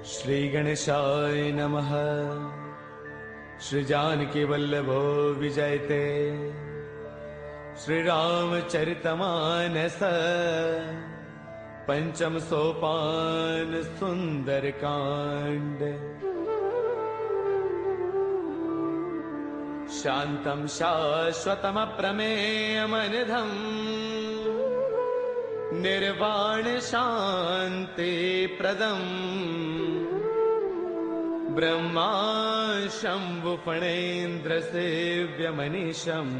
श्री गणेशाय नमः। श्री जानकी वल्लभो विजयते। श्री रामचरितमानस पंचम सोपान सुंदर कांड। शांतं शाश्वतमप्रमेयमनिधम् निर्वाण शांति प्रदम् ब्रह्मा शंभु फणेन्द्र सेव्यमनीशम्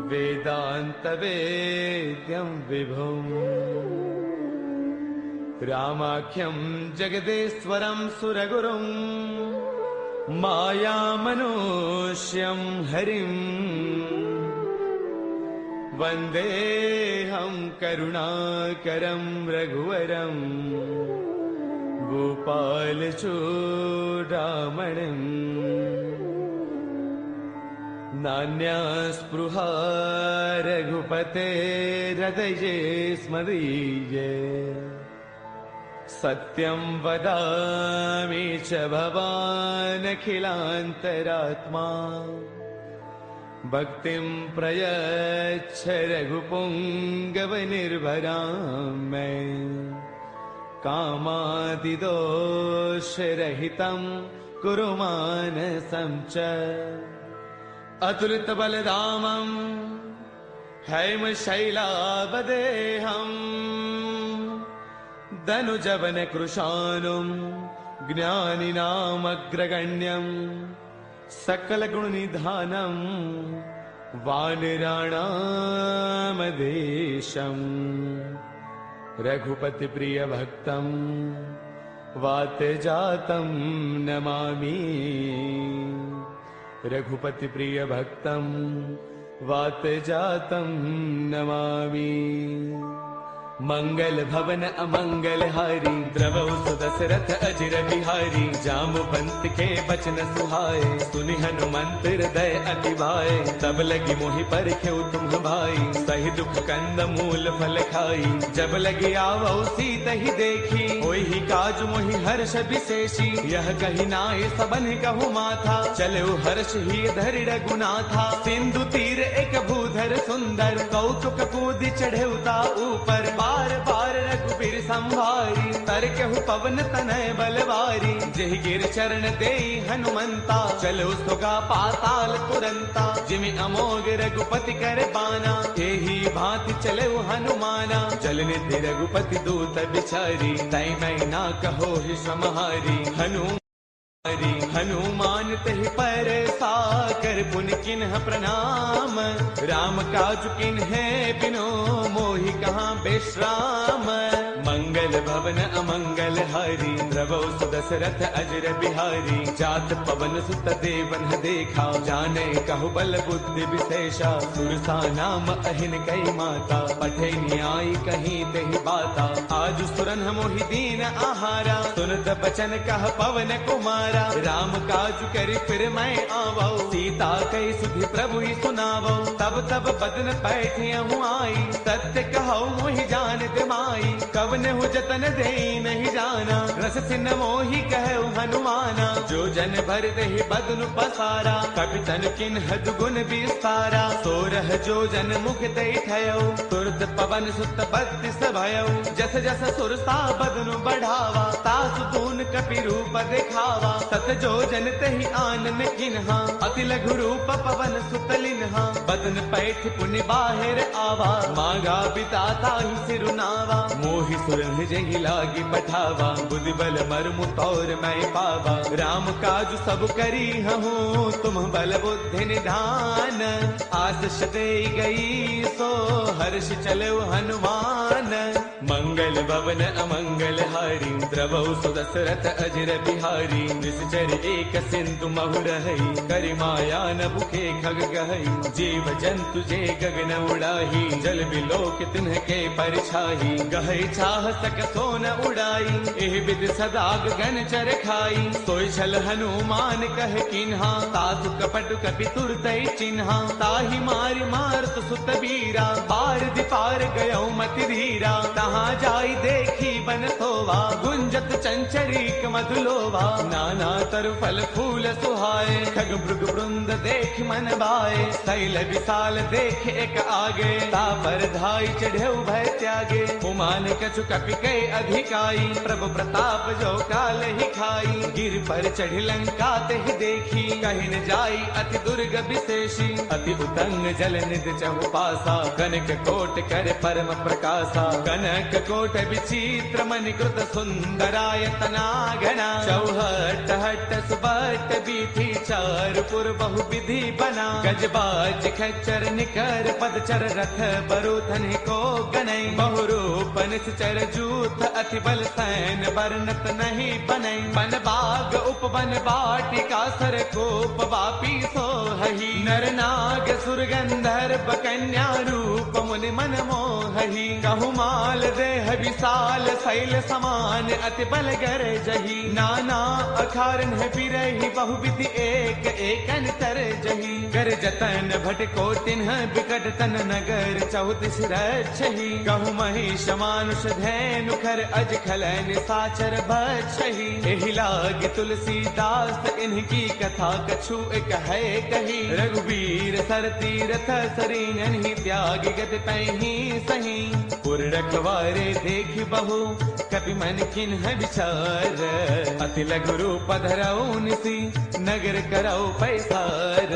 वेदांत वेद्यं विभुम् रामाख्यं जगदेश्वरं सुरगुरुं मायामनुष्यं हरिम् वन्देऽहं करुणाकरं रघुवरं गोपालचूडामणिम्। नान्यास्पृहा रघुपतेर्हृदये स्मदीये। सत्यं वदामि च भवानखिलान्तरात्मा। भक्तिं प्रयच्छ रघुपुङ्गवनिर्भरां मे। कामादिदोषरहितं कुरु मानसं च। अतुलितबलधामं हैमशैलावदेहम् धनुजवनकृशानुं ज्ञानिनामग्रगण्यम् सकलगुणनिधानं वानराणामधीशम्। रघुपतिप्रियभक्तं वातजातं नमामि। रघुपतिप्रियभक्तं वातजातं नमामि। मंगल भवन अमंगल हारी द्रवौ सुदशरथ अजिर बिहारी। जाम्बुवंत के बचन सुहाए सुनि हनुमंत हृदय अति भाए। तब लगी मोहि परखेउ तुम भाई सही दुख कंद मूल फल खाई। जब लगी आवौ सीता ही देखी होई ही काज मोहि हर्ष विशेषी। यह कही नाय सबन कहु माथा चले हर्ष ही धरि रघुनाथा। सिंधु तीर एक भूधर सुंदर कौतुक कूद चढ़े उता ऊपर। बार बार रघुबीर संभारी तरकहु पवन तनय बलवारी। जेहि गिर चरण देई हनुमंता चलो सुगा पाताल तुरंता। जिमि अमोघ रघुपति कर बाना एही भांति चले हनुमाना। जल निधि रघुपति दूत बिचारी तै मैं ना कहो ही समहारी। हनुमान तहि पर साकर पुन किन्ह प्रणाम। राम काज किन्हे बिनो मोहि कहाँ विश्राम। मंगल भवन अमंगल हारी द्रवौ सुदशरथ अजर बिहारी। जात पवन सुत देवन देखा जाने कहु बल बुद्धि विशेषा। सुरसा नाम अहिन कई माता पठे न्याय कहीं तेहि बाता। आज सुरन मोहि दीन आहारा सुनत बचन कह पवन कुमारा। राम काज करि फिर मैं आवौ सीता कई सुधि प्रभु ही सुनावौ। तब तब बदन पैठियहु आई सत्य कहौ मोहि जान दिमाई। कवन हु जतन देई नहीं जाना रस सिन मोहि कहु हनुमाना। जो जन भर देहि बदनु पसारा कपि तन किन्ह दुगुन विस्तारा। सोरह जो जन मुख देई ठयौ तुरत पवन सुत बत्तीस भयौ। जस जस सुरसा बदनु बढ़ावा तासु तून कपि रूप दिखावा। सत जो जन तहि आनन किन्हा अति लघु रूप पवन सुत लिन्हा। बदन पैठ पुनि बाहिर आवा मांगा बिताता ही सिरुनावा। मोहि सुरन जहि लागी पठावा बुद्धि बल मर्मु तौर मैं पावा। राम काज सब करी हूँ तुम बल बुद्धि निधान। आशीष दे गई सो हर्ष चलो हनुमान। मंगल भवन अमंगल हारी द्रवौ सुदशरथ अजर बिहारी निश्चर एक सिंधु महु रही करि माया न बुखे खग गहई जीव जंतु जे गगन उड़ाही जल बिलोक तिन्ह के परछाही गहई चाह सक सोन उड़ाई एह विद सदा गगन चर खाई सोई छल हनुमान कह किन्हा तातु कपट कपि तुरतई चिन्हा ताहि मारि मारत सुत बीरा पार दिपार गयो मति धीरा तहाँ जाई देखी बन सोवा गुंजत चंचरीक मधुलोवा नाना तरु फल फूल सुहाए खग मृग वृंद देख मन भाए शैल विशाल देख एक आगे तापर धाई चढ़े भय त्यागे उमान कछु कपि कै अधिकाई प्रभु प्रताप जो काल ही खाई गिर पर चढ़ लंका तेह देखी कहीं न जाई अति दुर्ग विशेषी अति उतंग जल निध चहु पासा कनक कोट कर परम प्रकाशा कनक कोट विचित्र मणि कृत सुंदरायतना घना चौहट हट सुबट बीथी चार पुर बहु विधि बना गजबाज खच्चर निकर पदचर रथ बरुथन को गनई बहुरूप निश्चर जूथ अति बल सैन बरनत नहीं बनई बन बाग उपवन बाटिका सर कोप वापी सो हही नर नाग सुर गंधर्व कन्या रूप मुनि मन मोहही कहु माल देह विशाल शैल समान अति बल गर जही नाना अखारन है बिरही बहुविधि एक एकन तर जही कर जतन भट को तिन्ह बिकट तन नगर चौतिस रक्षही कहु महिष मानुष धैनु खर अज खलन साचर बछही एहि लाग तुलसीदास इनकी कथा कछु एक है कही रघुवीर सर तीरथ सरीन ही त्याग गत तहि सही पुर रखवारे देख बहु कपि मन किन्ह विचार अति लघु रूप धरऊ निसी नगर करऊ पैसार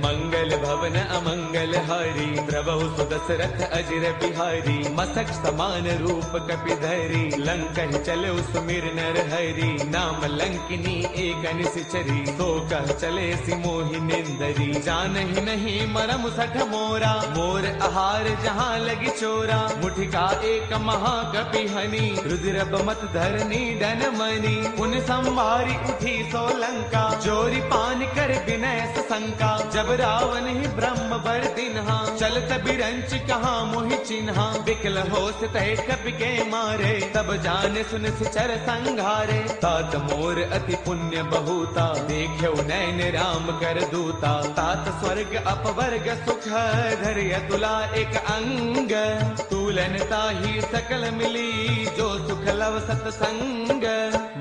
मंगल भवन अमंगल हारी प्रभु सुदशरथ अजर बिहारी मसक समान रूप कपि धरी लंका चले सुमिर नर हरि नाम लंकिनी एक निश्चरी तो कह चले सि मोहि निंदरी जान ही नहीं मरम सठ मोरा मोर आहार जहाँ लगी चोरा मुठिका एक महाकपि हनी रुद्र मत धरनी डन मनी उन संभारी उठी सो लंका जोरी पान कर विनय शंका जब रावण ही ब्रह्म बर दिन्हा चलत बिरंच कहाँ मोहि चिन्हा बिकल होश तय कपि के मारे तब जाने सुन सिचर संघारे तात मोर अति पुण्य बहुता देख्यो नैन राम कर दूता तात स्वर्ग अपवर्ग सुख धर्य तुला एक अंग तूलन ताही सकल मिली जो सुख लव सतसंग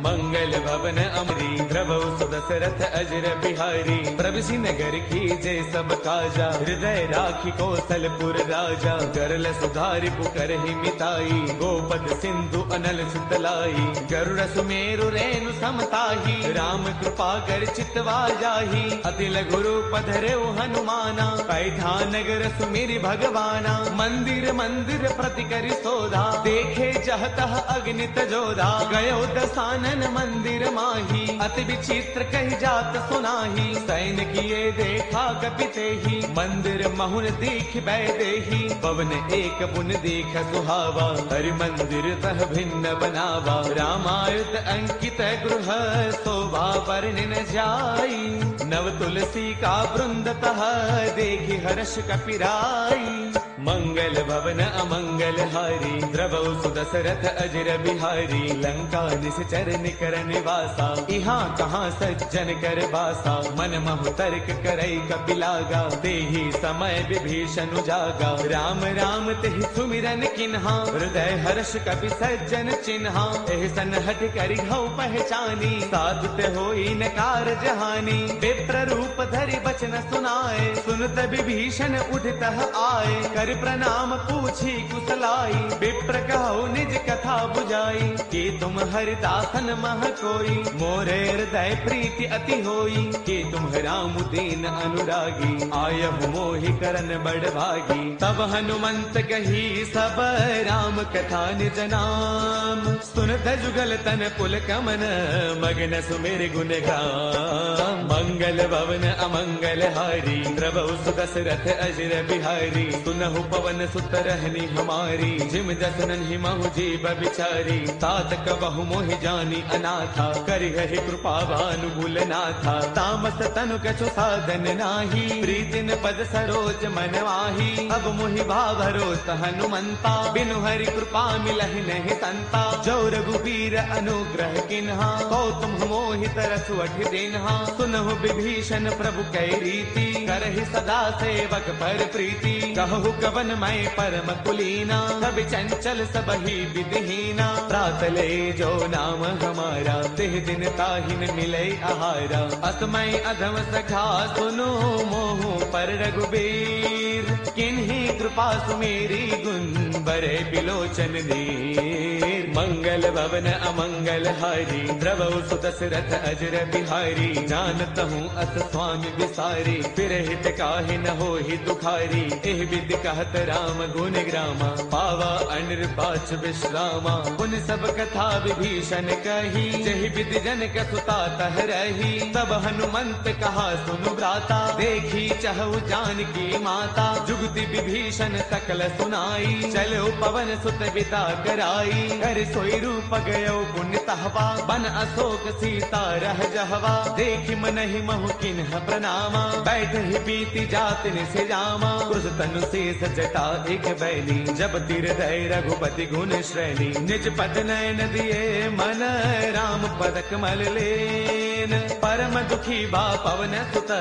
मंगल भवन अमरी प्रभु सुदशरथ अजर बिहारी प्रभु नगर की जय सब काजा हृदय राखी कौशलपुर राजा गरल सुधारि पुकर ही मिताई गोपद सिंधु अनल सुतलाई गरुड़ सुमेरु रेणु समताही राम कृपा कर चितवा जाही अति लघु रूप धरेउ हनुमाना पैठा नगर सुमिरि भगवाना मंदिर मंदिर प्रति करि सोधा देखे जहतः अग्नित जोधा गयो दसानन मंदिर माही अति विचित्र कही जात सुनाही सैन किए देखा कपिते ही मंदिर महुन दीख बैदेही पवन एक बुन दीख सुहावा हरि मंदिर तह भिन्न बनावा रामायण अंकित गृह शोभा वर्णन जाई नव तुलसी का वृंद तह देखी हर्ष कपिराई मंगल भवन अमंगल हारी द्रवौ सुदशरथ अजर बिहारी लंका निश्चर निकर निवासा यहाँ कहाँ सज्जन कर बासा मन महु तर्क करई कपिलागा तेहि समय विभीषण जागा राम राम तेहि सुमिरन किन्हा हृदय हर्ष कपि सज्जन चिन्हा एह सन हट करि हौ पहचानी साधुत होई नकार जहानी विप्र रूप धरि बचन सुनाए सुनत विभीषण उठतः आए कर प्रणाम पूछी कुशलाई विप्र कहो निज कथा बुझाई कि तुम हरिदासन मह कोई मोरे हृदय प्रीति अति होई कि तुम राम दीन अनुरागी आयहु मोहि करन बड़ भागी तब हनुमंत कही सब राम कथा निज नाम सुनत जुगल तन पुल कमन मगन सुमिर गुण गाम मंगल भवन अमंगल हारी प्रभु सुदशरथ अजर बिहारी सुनहु कहो पवन सुत रहनी हमारी, जिम जसनन ही महु जीव बिचारी। तात कबहु मोहि जानी अनाथा, करि है कृपा भानुगुल नाथा। तामस तनु कछु साधन नाही, प्रीतिन पद सरोज मन माही। अब मोहि भाभरोस हनुमंता, बिनु हरि कृपा मिलहि नहीं संता। जो रघुबीर अनुग्रह किन्हा, तो तुम मोहि तरसु अठि दिन्हा। सुनहु विभीषण प्रभु कै रीति, करहि सदा सेवक पर प्रीति। कहु कवन मैं परम कुलीना, सब चंचल सबहि विधिहीना। प्रातले जो नाम हमारा, तिह दिन ताहिन मिलै आहारा। असमय अधम सखा सुनो, मोहु पर रघुबीर। किन्ही कृपा सुमेरी, गुण बरे बिलोचन नीर। मंगल भवन अमंगल हारी, द्रवहु सुत दशरथ अजर बिहारी। जानत हूँ अस स्वामी विसारी, फिर हित काहे न होहि दुखारी। एह विधि कहत राम गुण ग्रामा, पावा अनिर्वाच विश्रामा। पुन सब कथा विभीषण कही, जहि विधि जनक सुता तह रही। तब हनुमंत कहा सुनु भ्राता, देखी चहु जानकी माता। जुगति विभीषण सकल सुनाई, चलो पवन सुत बिदा कराई। कर सोई रूप गयो पुण्य तहवा, बन अशोक सीता रह जहवा। देखि मनहि महु किन्ह प्रणामा, बैठ ही बीती जात निसे जामा। क्रुश तनु शेष जटा एक बैली, जब तिर दय रघुपति गुण श्रेणी। निज पद नयन दिए मन, राम पद कमल लेन। परम दुखी बा पवन सुत,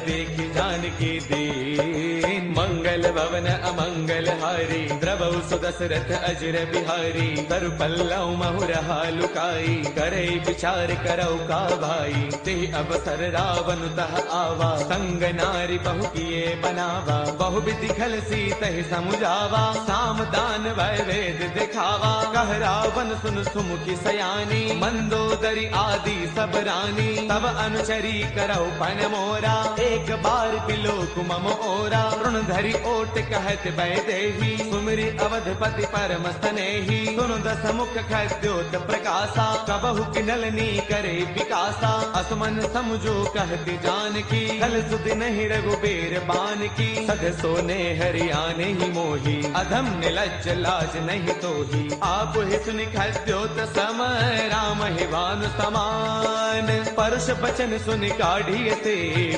देखि जानकी दीन। मंगल भवन अमंगल हारी, द्रवहु सुदशरथ अजर बिहारी। तरु पल्लव महु रहा लुकाई, करे विचार करौ का भाई। ते अवसर रावण तह आवा, संग नारी बहु किए बनावा। बहु विधि खल सीतहि समुझावा, साम दान भय वेद दिखावा। कह रावण सुन सुमुखी सयानी, मंदोदरी आदि सब रानी। तब अनुचरी करौ पन मोरा, एक बार बिलोक मम ओरा। ऋण धरि ओट कहत वैदेही, सुमिरि अवधपति परम स्नेही। सुनु दस मुख खद्योत प्रकाशा, कबहु किनलनी करे विकासा। असमन समझो कहती जानकी, कल सुधि नहीं रघुबीर बान की। सध सोने हरियाने ही मोही, अधम निलज्ज लाज नहीं तोही। आप ही सुनि खद्योत सम, राम ही भानु समान। परुष बचन सुनि काढ़िय से,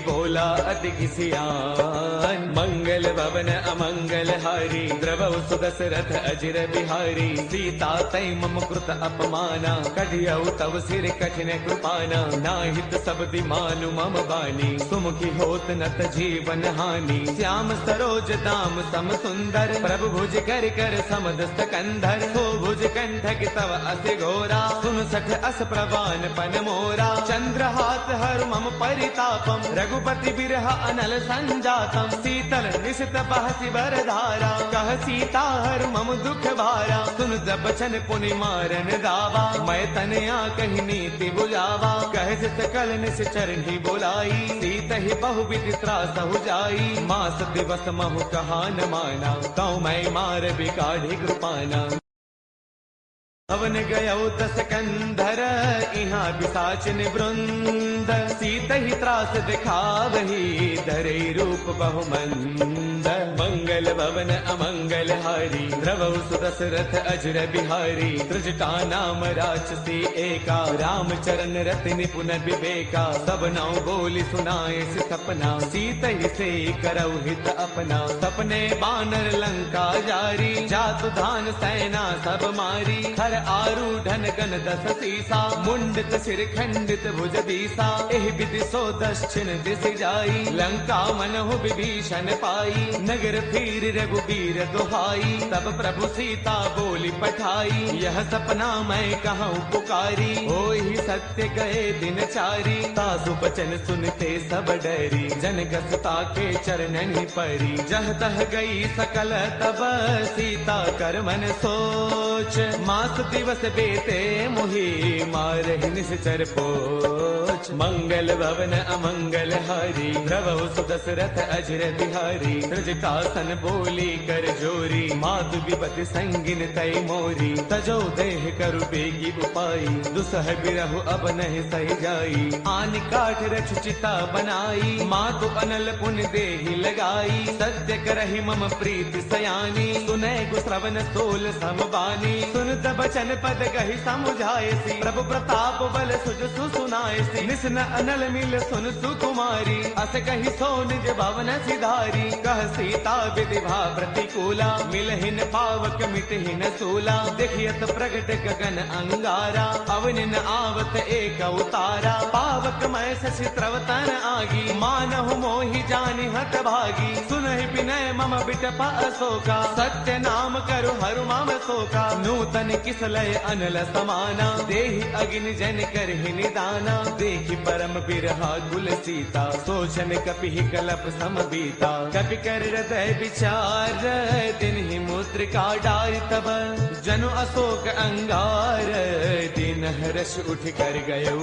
बोला अति किसियान। मंगल भवन अमंगल हारी, द्रवहु सुदशरथ अजर बिहारी। सीता तै मम कृत अपमाना, कढ़ियौ तव सिर कठिन कृपाना। नाहित शब्दि मानु मम बानी, सुमुखी होत नत जीवन हानि। श्याम सरोज दाम सम सुंदर, प्रभु भुज कर कर समदस्त कंधर। सो भुज कंठक तव अति घोरा, सुन सठ अस प्रवान पन मोरा। चंद्रहास हर मम परितापम, रघुपति बिरह अनल संजातम। शीतल निशित बहसि बरधारा, कह सीता हर मम दुख भारा। सुन जब बचन पुनि मारन दावा, मैं तनया कही नीति बुझावा। कह सकल निश्चर ही बुलाई, सीत ही बहु विधि त्रास हो जाई। मास दिवस महु कहा न माना, कौ मैं मार बिकाढ़ी कृपाना। हवन गयो दस कंधर, इहाँ पिशाच निवृंद। सीत ही त्रास दिखावही, धरे रूप बहुमंद। मंगल भवन अमंगल हारी, द्रवहु सुदशरथ अजर बिहारी। त्रिजटा नाम राक्षसी एका, रामचरण रति निपुण विवेका। सब नौ बोली सुनाए से सपना, सीत ही से करौ हित अपना। सपने बानर लंका जारी, जातु धान सेना सब मारी। हर आरूढ़न गण दस सीसा, मुंडित सिर खंडित भुज दीसा। एह विधि सो दक्षिण दिस जाई, लंका मनहु विभीषण पाई। नगर फिर रघुबीर दुहाई, तब प्रभु सीता बोली पठाई। यह सपना मैं कहूँ पुकारी, होई सत्य गए दिन चारी। तासु बचन सुनते सब डरी, जनक सुता के चरणन परी। जह तह गई सकल तब, सीता कर मन सोच। मास दिवस बेते मोहि मारहि निश्चर पोच। मंगल भवन अमंगल हारी द्रवहु सुदशरथ अजर बिहारी। ब्रजकासन बोली कर जोरी मातु विपति संगिन तय मोरी। तजो देह करु बेगी उपाई दुसह बिरहु अब नहीं सही जाई। आन काठ रच चिता बनाई मातु अनल पुन देहि लगाई। सत्य करहि मम प्रीति सयानी सुनै गु श्रवण सोल समबानी। सुन त बचन पद कहि समुझायसी प्रभु प्रताप बल सुज सुनायसी। निसन अनल मिल सुन सुकुमारी अस कहि सो निज भवन सिधारी। कह सीता विधि भा प्रतिकूला मिलहिन पावक मिटहिन सूला। देखियत प्रगट गगन अंगारा अवनिन आवत एक उतारा। पावक मैं शशि त्रवतन आगी मानहु मोहि जानि हत भागी। सुनहि विनय मम बिटपा अशोका सत्य नाम करु हरु मम शोका। नूतन किसलय अनल समाना देहि अग्नि जन करहि निदाना। देखि परम बिरहा कुल सीता सोचन कपि कलप सम बीता। कपि कर हृदय विचार तिन्हि मुद्रिका डारि तब। जनु अशोक अंगार दिन हर्ष उठ कर गयो।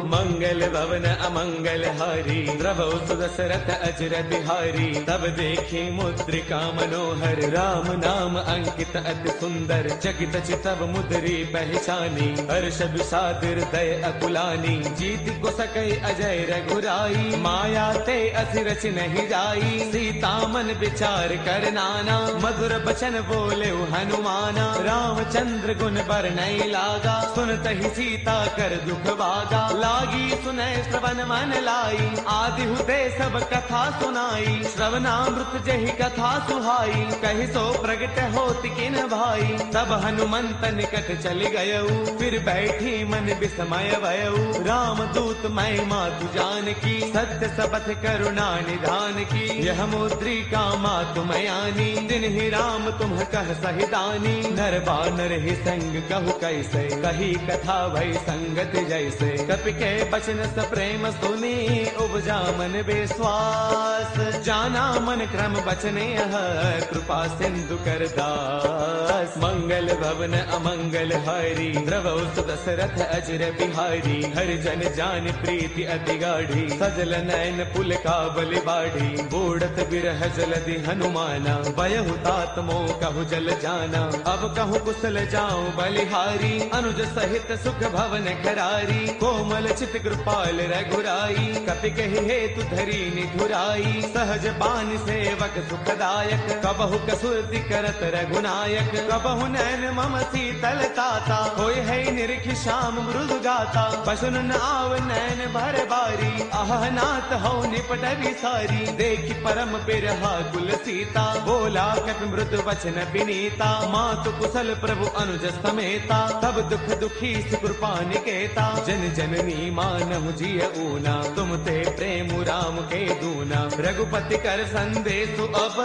मंगल भवन अमंगल हारी द्रवहु सुदशरथ अजर बिहारी। तब देखी मुद्रिका मनोहर राम नाम अंकित अति सुंदर। चकित चितव मुद्री पहचानी हर्ष विषाद हृदय अकुलानी। जीत को सकै अजय रघुराई माया ते असि रच नहीं जाई। सीता मन विचार कर नाना मधुर बचन बोले हनुमाना। रामचंद्र गुण बरनई लागा सुनतहि सीता कर दुख भागा। लागी सुनै श्रवण मन लाई आदि हुते सब कथा सुनाई। श्रवणामृत जहि कथा सुहाई कहि सो प्रगट होति किन भाई। तब हनुमंत निकट चल गयऊ फिर बैठी मन विस्मय भयऊ। राम दूत मैं मातु जानकी सत्य सबथ करुणा निधान की। यह मुद्रिका मातु मयानी दिन ही राम तुम कह सहिदानी। नर बानर ही संग कहु कैसे कही कथा भई संगत जैसे। कपि के बचन स प्रेम सुनी उपजा मन विश्वास। जाना मन क्रम बचने कृपा सिंधु कर दास। मंगल भवन अमंगल हारी द्रवहु सुदशरथ अजर बिहारी। हरि जन जान प्रीति अति गाढ़ी सजल नयन पुल का बलि बाढ़ी। बूढ़त बिरह जलधि हनुमाना बयहु तात मोह कहु जल जाना। अब कहूँ कुशल जाऊं बलिहारी अनुज सहित सुख भवन खरारी। कोमल चित कृपाल रघुराई कपि कहि हेतु धरी निधुराई। सहज बान सेवक सुखदायक कबहु कसुरति करत रघुनायक। कबहु नैन मम शीतल ताता होय है निरखि श्याम मृदु गाता। बसुन नाव नैन भर बारी आह नाथ हो निपट विसारी। देखि परम बिरहा कुल सीता बोला कपि मृदु वचन विनीता। मातु कुशल प्रभु अनुज समेता तब दुख दुखी कृपा निकेता। जन जननी मानहु जिय ऊना तुम ते प्रेम राम के दूना। रघुपति कर संदेशु अब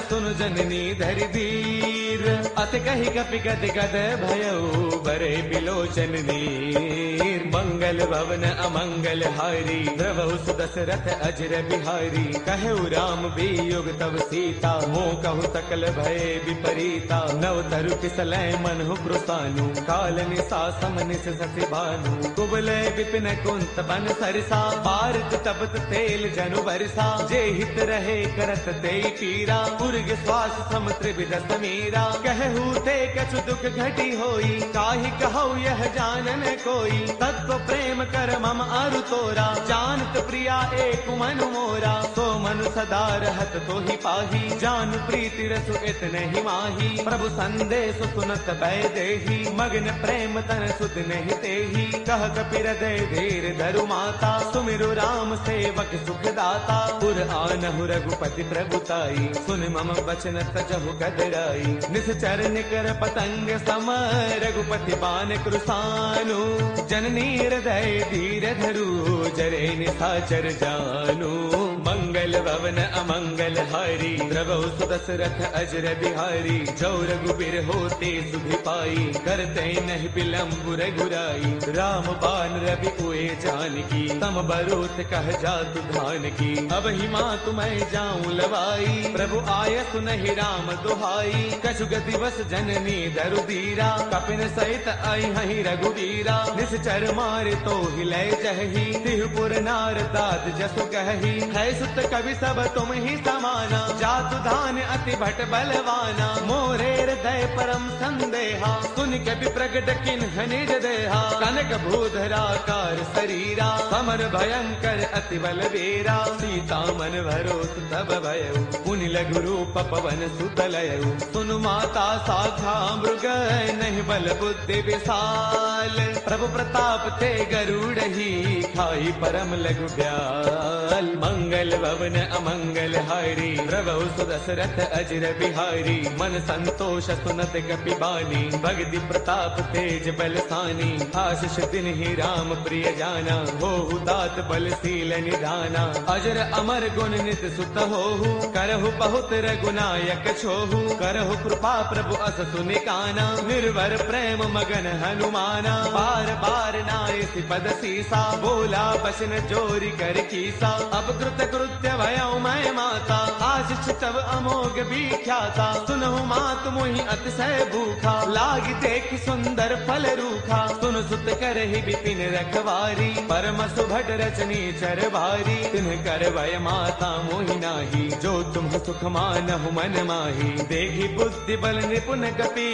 सुन जननी धरि धीर। अत कहि कपि गद गद भयउ बरे बिलोचन नीर। मंगल भवन अमंगल हारी द्रवहु सुदशरथ अजर बिहारी। कहु राम वियोग तब सीता मोह कहु सकल भय विपरीता। नव तरु किसलय मनहु कृसानु काल निसा समनिस ससि भानु। कुबलय विपिन कुंत बन सरसा पारत तपत तेल जनु बरसा। जे हित रहे करत ते पीरा उर्ग श्वास सम त्रिविध समीरा। कहू ते कछु दुख घटी होई काहि कहु यह जानन कोई। तत्व प्रेम कर मम अरु तोरा जानत प्रिया एक मनु मोरा। सो मनु सदा रहत तो ही पाही जानु प्रीति रसु इतने ही माही। प्रभु संदेश सुनत भय देही मग्न प्रेम तन सुध नहीं तेही। कह कपि हृदय धीर धरु माता सुमिरु राम सेवक सुख दाता। पुर आनहु रघुपति प्रभुताई सुन मम वचन तजहु गदराई। निश्चर निकर पतंग सम रघुपति बान कृसानु। जननी हृदय धीर धरु जरे निशाचर जानु। मंगल भवन अमंगल हारी, द्रवौ सुदशरथ अजर बिहारी। जो रघुबीर होते सुधि पाई, करते नहीं विलंब रघुराई। राम बाण रवि उए जानकी, तम बरोत कह जातु धान की। अब ही माँ तुम्हें जाऊं लवाई, प्रभु आय सुनहि राम दुहाई। कछु गति बस जननी दरुदीरा, कपिन सहित आई हहि रघुवीरा। निश्चर मारे तो हिलय जहि, तिहुपुर नार दात जसु कहि। है सुत कवि सब तुम ही समाना, जातु धान अति भट बलवाना। मोरे हृदय परम संदेहा, सुन कवि प्रगट किन्ह निज देहा। कनक भूधराकार शरीरा, समर भयंकर अति बलवीरा। सीता मन भरोस तब भयउ, पुनि लघु रूप पवन सुत लयउ। सुनु माता शाखा मृग, नहीं बल बुद्धि विशाल। प्रभु प्रताप ते गरुड़हि, खाई परम लघु ब्याल। मंगल भवन अमंगल हारी, प्रभु सुदशरथ अजर बिहारी। मन संतोष सुनत कपि बानी, भगति प्रताप तेज बलसानी। आशीष दिन ही राम प्रिय जाना, होहु दात बलशील निधाना। अजर अमर गुण नित सुत होहु, करहु बहुत रघुनायक छोहु। करहु कृपा प्रभु अस सुनि काना, निर्भर प्रेम मगन हनुमाना। बार बार नाय पद सीसा, बोला बसन जोरी कर कीसा। अब कृत कृत्य भयउ मैं माता, आशीष तब अमोघ विख्याता। सुनहु मात मोहि अतिशय भूखा, लागी देख सुंदर फल रूखा। सुन सुत करहि विपिन रखवारी, परम सुभट रचनी चर भारी। तिन्ह कर भय माता मोहि नाही, जो तुम सुख मानहु मन माही। देखी बुद्धि बल निपुण कपि,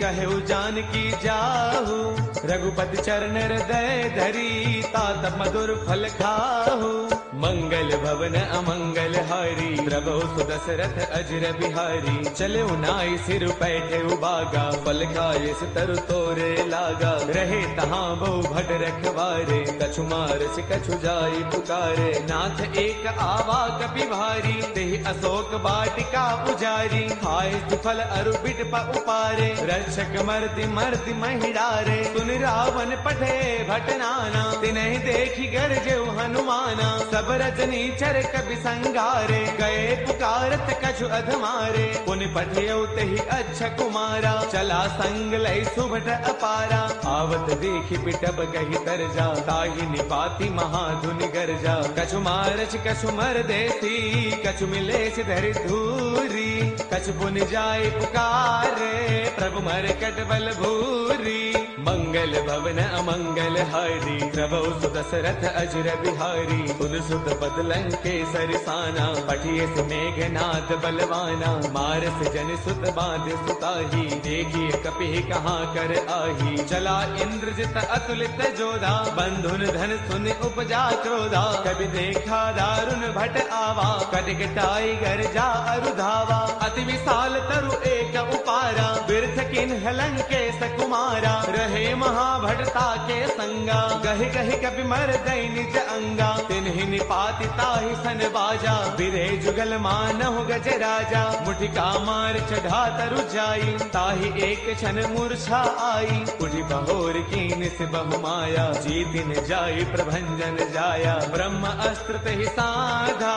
कहु जानकी जाहु। रघुपति चरण हृदय धरी, तात मधुर फल खाहु। मंगल भवन अमंगल हारी, प्रभु सुदशरथ अजर बिहारी। चले नाई सिर पैठे उबागा, फल खाए तरु तोरे लागा। रहे तहाँ बहु भट रखवारे, कछु मारस कछु जाई पुकारे। नाथ एक आवा कपि भारी, तेहि अशोक वाटिका उजारी। खाए फल अरु बिट उपारे, रक्षक मर्दि मर्दि महिडारे। सुन रावण पठे भट नाना, तिन्हि देखी गरजेउ हनुमाना। सब रजनी चर कपि संगारे, गए पुकारत कछु अधमारे। पुनि पठियउ तेहि अच्छा कुमारा, चला संग लय सुभट अपारा। आवत देखि बिटप गहि तरजा, ताहि निपाति महाधुनि गरजा। कछु मारच कछु मर देसी, कछु मिलेस धरि धूरी। कछु पुनि जाय पुकारे, प्रभु मरकट बल भूरी। मंगल भवन अमंगल हारी, प्रभु सुदशरथ अजर बिहारी। सुन सुत पद लंकेसर साना, पठिए से मेघनाद बलवाना। मारस जन सुत बांध सुताही, देखिए कपि कहाँ कर आही। चला इंद्रजित अतुलित जोधा, बंधुन धन सुन उपजा क्रोधा। कभी देखा दारुण भट आवा, कटक टाइगर जा अरुधावा। अति विशाल तरु एक उपारा, बिरथ किन्ह लंकेश कुमारा। रहे महाभटता के संगा, गहि गहि कपि मर गई निज अंगा। तिन्हि निपाति ताहि सन बाजा, बिरे जुगल मानहु गज राजा। मुठिका मार चढ़ा तरु जाई, ताहि एक क्षण मूर्छा आई। उठि बहोर कीन से बहु माया, जीतिन जाई प्रभंजन जाया। ब्रह्म अस्त्र तेहि साधा,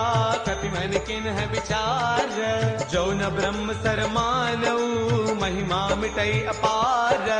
कपि मन किन्ह विचार। जो न ब्रह्म सर मानऊ, महिमा मिटई अपार।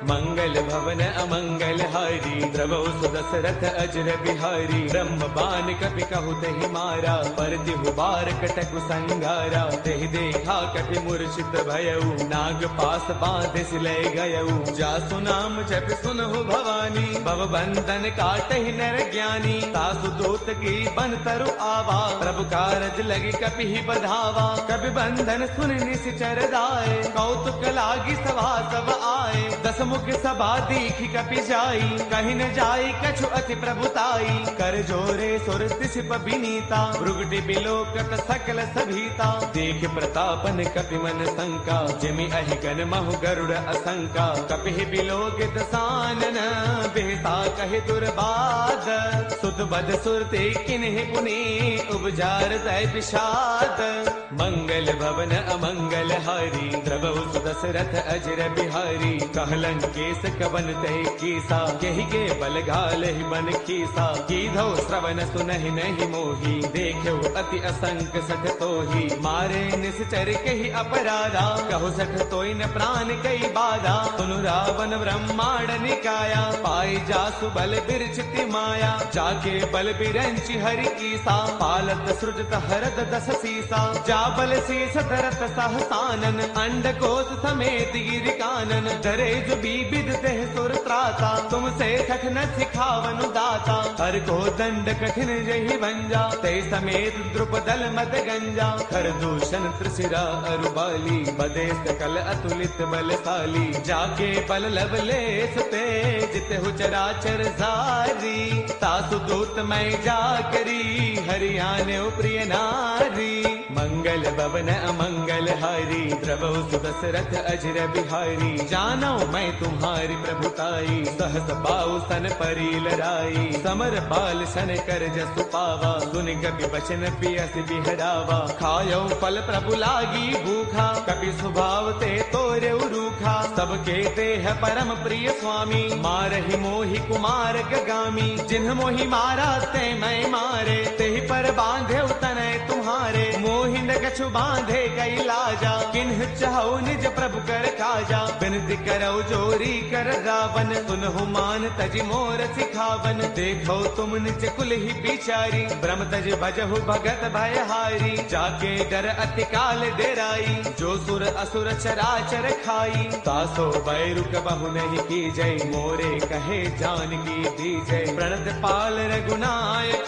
मंगल भवन अमंगल हारी, प्रभु सुदशरथ अजर बिहारी। ब्रह्म बान कपि कहु तेहि मारा, परतिहु बार कटकु संगारा। तेहि देखा कपि मूर्छित भयउ, नाग पास बांधे सिलय गयउ। जासु नाम जपि सुनहु भवानी, भव बंधन काटहि नर ज्ञानी। तासु दूत की बन तरु आवा, प्रभु कारज लगी कपि ही बधावा। कपि बंधन सुन निश्चर दाए, कौतुक लागी सभा सब आए। दस मुख सभा दीखि कपि जाई, कहि न जाई कछु अति प्रभुताई। कर जोरे सुर तिसिप बिनीता, भृगुटि बिलोकत सकल सभीता। देख प्रतापन कपि मन शंका, जिमि अहिगन महु गरुड़ असंका। कपि बिलोकित सानन, बेहता कहि दुर्बाद। सुत बद सुरते किन्हि पुनि, उपजार दय विषाद। मंगल भवन अमंगल हारी, प्रभु सुदशरथ अजर बिहारी। कहलन के शीस कवन ते कीसा, केहि के बल घाल ही बन कीसा। कीधो श्रवण सुनहि नहीं मोही, देखो अति असंक सठ तोही। मारे निश्चर कही अपराधा, कहो सठ तोई न प्राण कई बाधा। सुनु रावण ब्रह्मांड निकाया, पाई जासु बल बिरचिति माया। जाके बल बिरंचि हरि कीसा, पालत सृजत हरद दस सीसा। जा बल शीस धरत सहसानन, अंड कोश समेत गिर कानन। डरे जो विविध देह सुर त्राता, तुमसे सठ न सिखावनु दाता। हर को दंड कठिन जहि भंजा, ते समेत द्रुपदल मद गंजा। खर दूषण त्रिशिरा अरुबाली, बदे सकल अतुलित बलशाली। जाके बल लवलेश ते, जित हो चराचर सारी। तासु दूत मैं जा करी, हरियाणे प्रिय नारी। मंगल भवन अमंगल हारी, द्रवौ सुदशरथ अजर बिहारी। जानो मैं तुम्हारी प्रभुताई, सहस पाऊ सन परी लड़ाई। समर बाल सन कर जसु पावा, सुन कपि बचन पियस बिहरावा। खायो फल प्रभु लागी भूखा, कपि स्वभाव ते तोरे रूखा। सबके देह परम प्रिय स्वामी, मारहि मोहि कुमार गगामी। जिन्ह मोहि मारा ते मैं मारे, तेहि पर बांधे तनय तुम्हारे। मोहि न कछु बांधे कई लाजा, किन्ह चाहु निज प्रभु कर काजा। बिनती करौ जोरी कर रावण, सुनहु मान तजि मोर सिखावन। देखो तुम निज कुल ही बिचारी, ब्रह्म तज भजहु भगत भयहारी। जाके डर अति काल डेराई, जो सुर असुर चराचर खाई। तासो बैरु कबहु नहीं की जय, मोरे कहे जानकी दीजय। प्रणत पाल रघुनायक,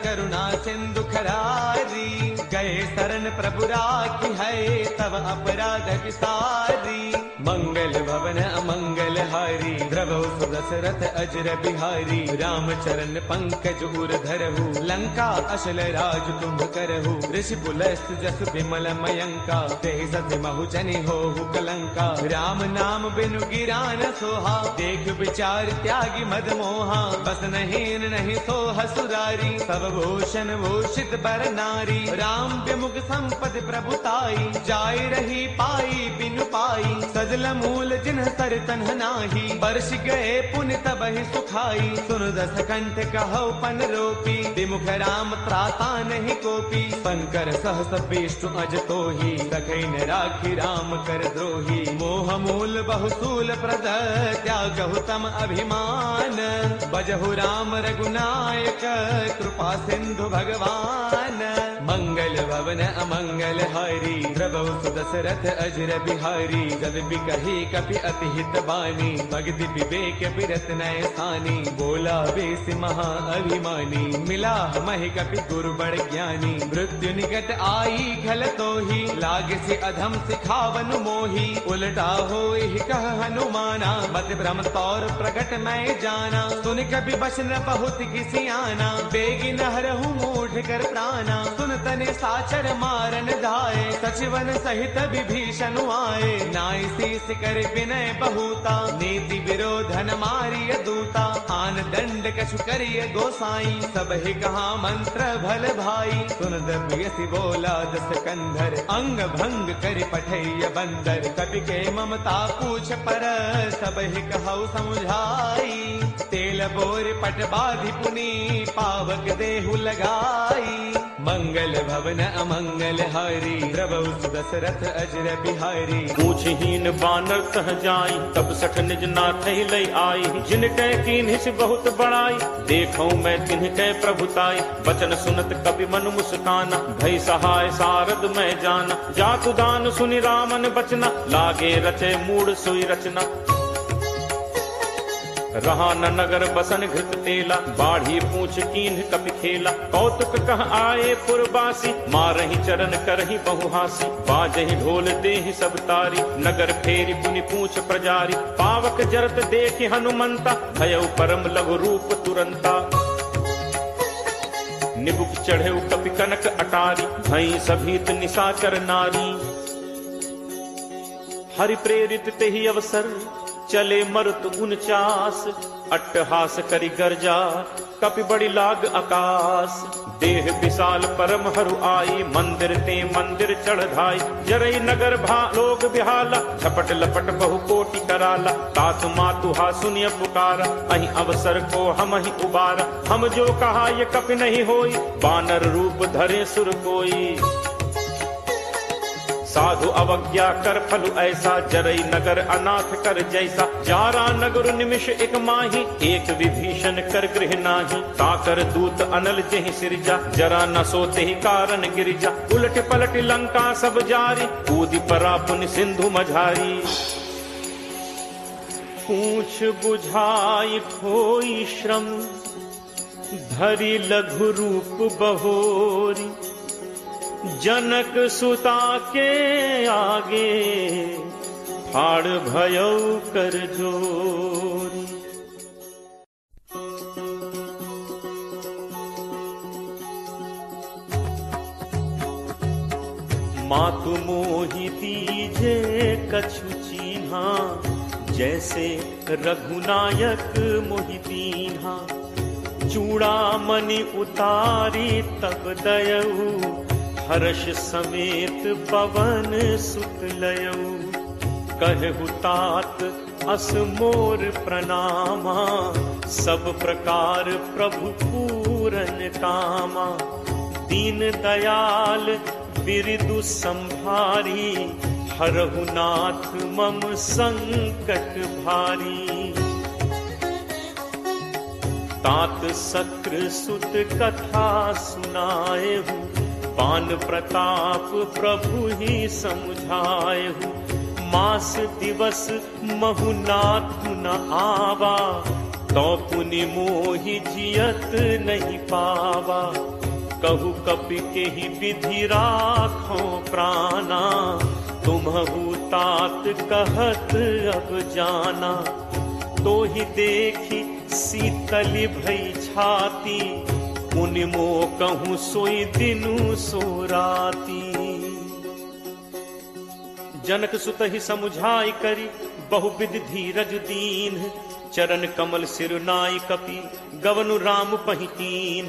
करुणा सिंधु खरारी। गए शरण प्रभु राखी है, तब अपराध विसारी। मंगल भवन अमंगल हारी, द्रवौ सुदशरथ अजर बिहारी। राम चरण पंकज उर धरहु, लंका अशल राज तुम्ह करहु। ऋषि पुलस्त जस विमल मयंका, तेहि सति महु जनि होहु कलंका। राम नाम बिनु गिरा न सोहा, देख विचार त्यागी मद मोहा। बस नहीं नहीं सोह सुरारी, सब भूषण भूषित बर नारी। राम विमुख संपद प्रभुताई, जाय रही पाई बिनु पाई। सजल मूल जिन्ह सर तन्ह नाही, बरस गए पुण्य तबहि सुखाई। सुन दस कंठ कहौ पन रोपी, विमुख राम त्राता नहीं कोपी। शंकर सहस विष्णु अज तोही, सखै न राखी राम कर द्रोही। मोह मूल बहुसूल प्रद, त्यागहु तम अभिमान। बजहु राम रघुनायक, कृपा सिंधु भगवान। मंगल भवन अमंगल हारी, द्रवौ सुदशरथ अजर बिहारी। जब बिकहि कपि अति हित बानी, भगति विवेक बिरत नय सानी। बोला बेस महा अभिमानी, मिला महि कपि गुरु बड़ ज्ञानी। मृत्यु निकट आई खल तोही, लागे से अधम सिखावन मोही। उलटा होई कह हनुमाना, मत भ्रम तौर प्रगट मैं जाना। सुन कपि बचन बहुत किसी आना, बेगी नहरहु मूढ़ कर प्राणा। सुन तने साचर मारन धाये, सचिवन सहित विभीषण आए। नाई शीस कर विनय बहुता, नीति विरोधन मारिय दूता। आन दंड कछु करिय गोसाई, सब ही कहा मंत्र भल भाई। सुन दबियसि बोला दस कंधर, अंग भंग कर पठैय बंदर। कपि के ममता पूछ पर, सब ही कहु समुझाई। तेल बोर पट बाधि पुनी, पावक देहु लगाई। मंगल भवन अमंगल हारी, द्रवौ सुदशरथ अजर बिहारी। पूछहीन बानर तह जाई, तब सठ निज नाथ लई आई। जिन कै कीन्हिस बहुत बड़ाई, देखौ मैं तिन्ह कै प्रभुताई। बचन सुनत कपि मन मुस्काना, भई सहाय सारद मैं जाना। जातु दान सुनि रामन बचना, लागे रचे मूढ़ सोई रचना। रहा न नगर बसन घृत तेला, बाढ़ी पूछ कीन्ह कपि खेला। कौतुक कह आए पुरबासी, मारहि चरण करहि बहुहासी। बाजहि ढोल देहि सब तारी, नगर फेरी पुनि पूछ प्रजारी। पावक जरत देखि हनुमंता, भयउ परम लघु रूप तुरंता। निबुक चढ़े कपि कनक अटारी, भई सभीत निशाचर नारी। हरि प्रेरित तेहि अवसर, चले मरुत 49 अट्टहास करि गर्जा कपि बड़ी लाग आकाश। देह विशाल परम हरु आई, मंदिर ते मंदिर चढ़ाई। जरई नगर भा लोग बिहाला, झपट लपट बहु कोटि कराला। तात मातु हा सुनिय पुकारा, अहि अवसर को हम ही उबारा। हम जो कहा ये कपि नहीं होई, बानर रूप धरे सुर कोई। साधु अवज्ञा कर फलु ऐसा, जरई नगर अनाथ कर जैसा। जारा नगर निमिष एक माही, एक विभीषण कर गृह नाही। ताकर दूत अनल जेहि सिरजा, जरा न सोते ही कारण गिरिजा। उलट पलट लंका सब जारी, कूदि परा पुन सिंधु मझारी। पूछ बुझाई खोई श्रम, धरि लघु रूप बहोरी। जनक सुता के आगे, फाड़ भयौ कर जोरी। मातु मोहि दीजे कछु चीन्हा, जैसे रघुनायक मोहि दीन्हा। चूड़ामणि उतारी तब दयऊ, हर्ष समेत पवन सुत लयऊ। कहु तात अस मोर प्रणामा, सब प्रकार प्रभु पूरन कामा। दीन दयाल बिरदु संभारी, हरहु नाथ मम संकट भारी। तात सक्र सुत कथा सुनाएहु, पान प्रताप प्रभु ही समुझाएहु। मास दिवस महु नाथु न आवा, तो पुनि मोहि जियत नहीं पावा। कहु कपि के ही विधि राखो प्राणा, तुम्हु तात कहत अब जाना। तो ही देखी शीतल भई छाती, पुनि मो कहूँ सोई दिनु सो राती। जनक सुत ही समुझाई करी, बहुविध धीरज दीन। चरण कमल सिर नाई कपि, गवनु राम पहितीन।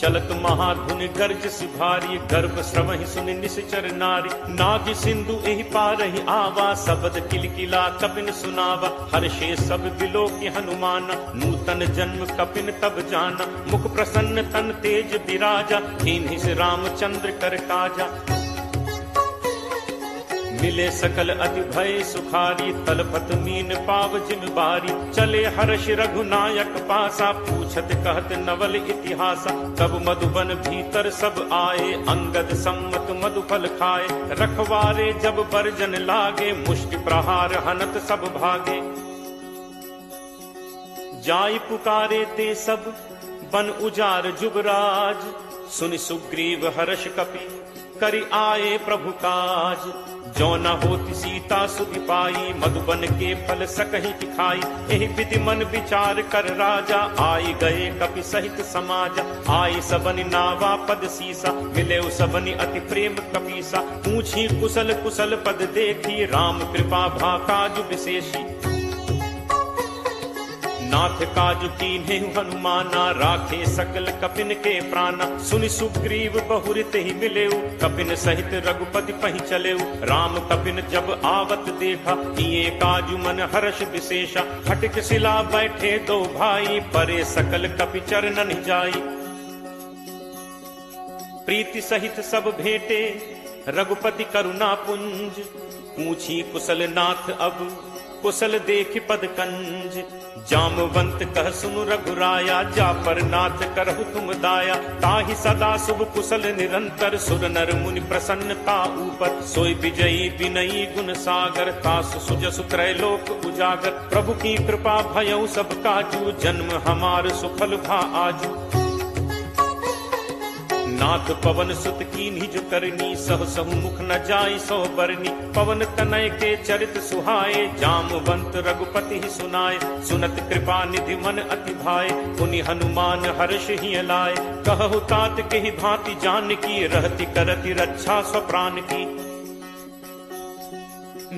चलत महाधुन गर्ज सिभारी, गर्भ श्रवहि सुनि निश्चर नारी। नाग सिंधु एहि पारहि आवा, सबद किलकिला कपिन सुनावा। हर्षे सब बिलोकि हनुमाना, नूतन जन्म कपिन तब जाना। मुख प्रसन्न तन तेज विराजा, दीन्हि से रामचंद्र कर काजा। मिले सकल अति भय सुखारी, तलपत मीन पाव जिम बारी। चले हर्ष रघुनायक पासा, पूछत कहत नवल इतिहासा। तब मधुबन भीतर सब आए, अंगद सम्मत मधुफल खाए। रखवारे जब बरजन लागे, मुष्टि प्रहार हनत सब भागे। जाई पुकारे ते सब, बन उजार जुगराज। सुनि सुग्रीव हर्ष कपि, करि आए प्रभु काज। जो न होती सीता सुधि पाई, मधुबन के फल सकहि खाई। एहि विधि मन विचार कर राजा, आई गए कपि सहित समाजा। आई सबनि नावा पद सीसा, मिले सबनि अति प्रेम कपीसा। पूछी कुशल कुशल पद देखी, राम कृपा भा काज विशेषी। नाथ काज कीन्हे हनुमाना, राखे सकल कपिन के प्राणा। सुनि सुग्रीव बहुरित ही मिलेउ, कपिन सहित रघुपति पहि चलेउ। राम कपिन जब आवत देखा, किए काजु मन हर्ष विशेषा। हटिक शिला बैठे दो भाई, परे सकल कपि चरणन जाई। प्रीति सहित सब भेंटे, रघुपति करुणा पुंज। पूछी कुशल नाथ अब, कुशल देख पद कंज। जामवंत कह सुनु रघुराया, जा पर नाथ करहु तुम दाया। ताहि सदा शुभ कुशल निरंतर, सुर नर मुनि प्रसन्नता ऊपर। सोई विजयी विनयी गुण सागर, तासु सुजसु त्रैलोक उजागर। प्रभु की कृपा भयउ सब काजू, जन्म हमार सुफल भा आजू। नाथ पवन सुत कीन्ही जो करनी, सह सहु मुख न जाई सो बरनी। पवन तनय के चरित सुहाए, जामवंत रघुपति ही सुनाए। सुनत कृपा निधि मन अति भाए, पुनि हनुमान हर्ष ही लाए। कहु तात के ही भांति जान की, रहति करति रक्षा स्वप्राण की।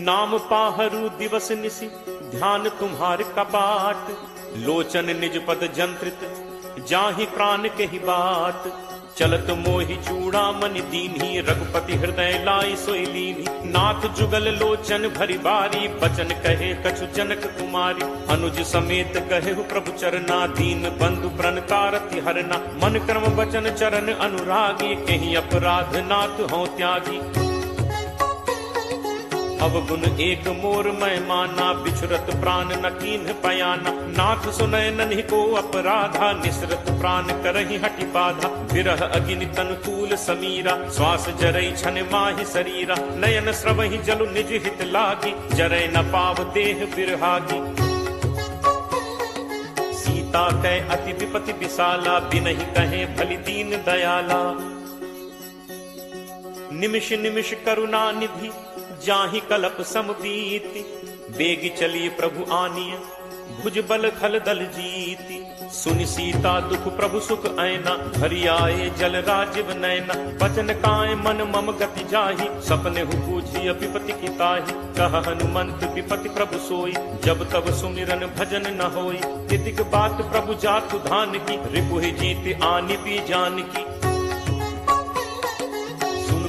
नाम पाहरू दिवस निसि, ध्यान तुम्हार कपाट। लोचन निज पद जंत्रित जाहि प्राण के ही बात, चलत मोहि चूड़ामणि दीन्ही रघुपति हृदय लाई सोई लीन्ही। नाथ जुगल लोचन भरी बारी बचन कहे कछु जनक कुमारी, अनुज समेत कहे प्रभु चरना दीन बंधु प्रण तारति हरना। मन कर्म वचन चरण अनुरागी कहीं अपराध नाथ हो त्यागी। अब गुण एक मोर मैं माना बिछुरत प्राण न कीन्ह पयाना। नाथ सुनय नन्हि को अपराधा निसरत प्राण करहि हटि बाधा। विरह अग्नि तन तूल समीरा श्वास जरई छन माहि शरीरा। नयन स्रवहि जलु निज हित लागी जरय न पाव देह बिरहागी। सीता कै अति विपति विशाला बिनहि कहे भली दीन दयाला। निमिष निमिष करुणा निधि जाहि कलप समबीति। बेगी चली प्रभु आनिय भुज बल खल दल जीति। सुनि सीता दुख प्रभु सुख ऐना भरी आए जल राजीव नैना। बचन काय मन मम गति जाहि सपने हु पूछी विपति की ताहि। कह हनुमंत विपति प्रभु सोई जब तब सुमिरन भजन न होई। तितिक बात प्रभु जातु धान की रिपुहि जीत आनि भी जान की।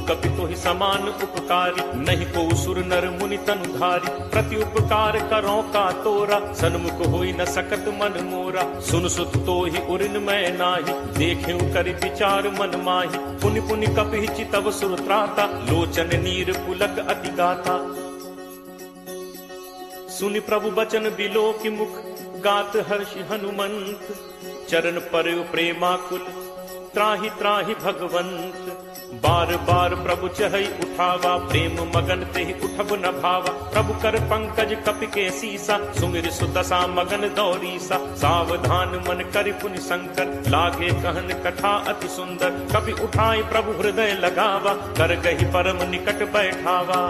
कपि तोहि समान उपकारी नहीं को सुर नर मुनि तनुधारी। प्रति उपकार करो का तोरा सन्मुख होई न सकत मन मोरा। सुन सुत तोहि उरिन मैं नाही देखें करि विचार मन माही। पुनि पुनि कपि चितव सुर त्राता लोचन नीर पुलक अति गाता। सुनि प्रभु बचन बिलो की मुख गात हर्षि हनुमंत। चरण पर प्रेमाकुल त्राहि त्राहि भगवंत। बार बार प्रभु चहई उठावा प्रेम मगन ते उठब न भावा। प्रभु कर पंकज कपि के सीसा सुमिर सुदशा मगन दौरीसा। सावधान मन करि पुनि शंकर लागे कहन कथा अति सुंदर। कपि उठाई प्रभु हृदय लगावा कर गही परम निकट बैठावा।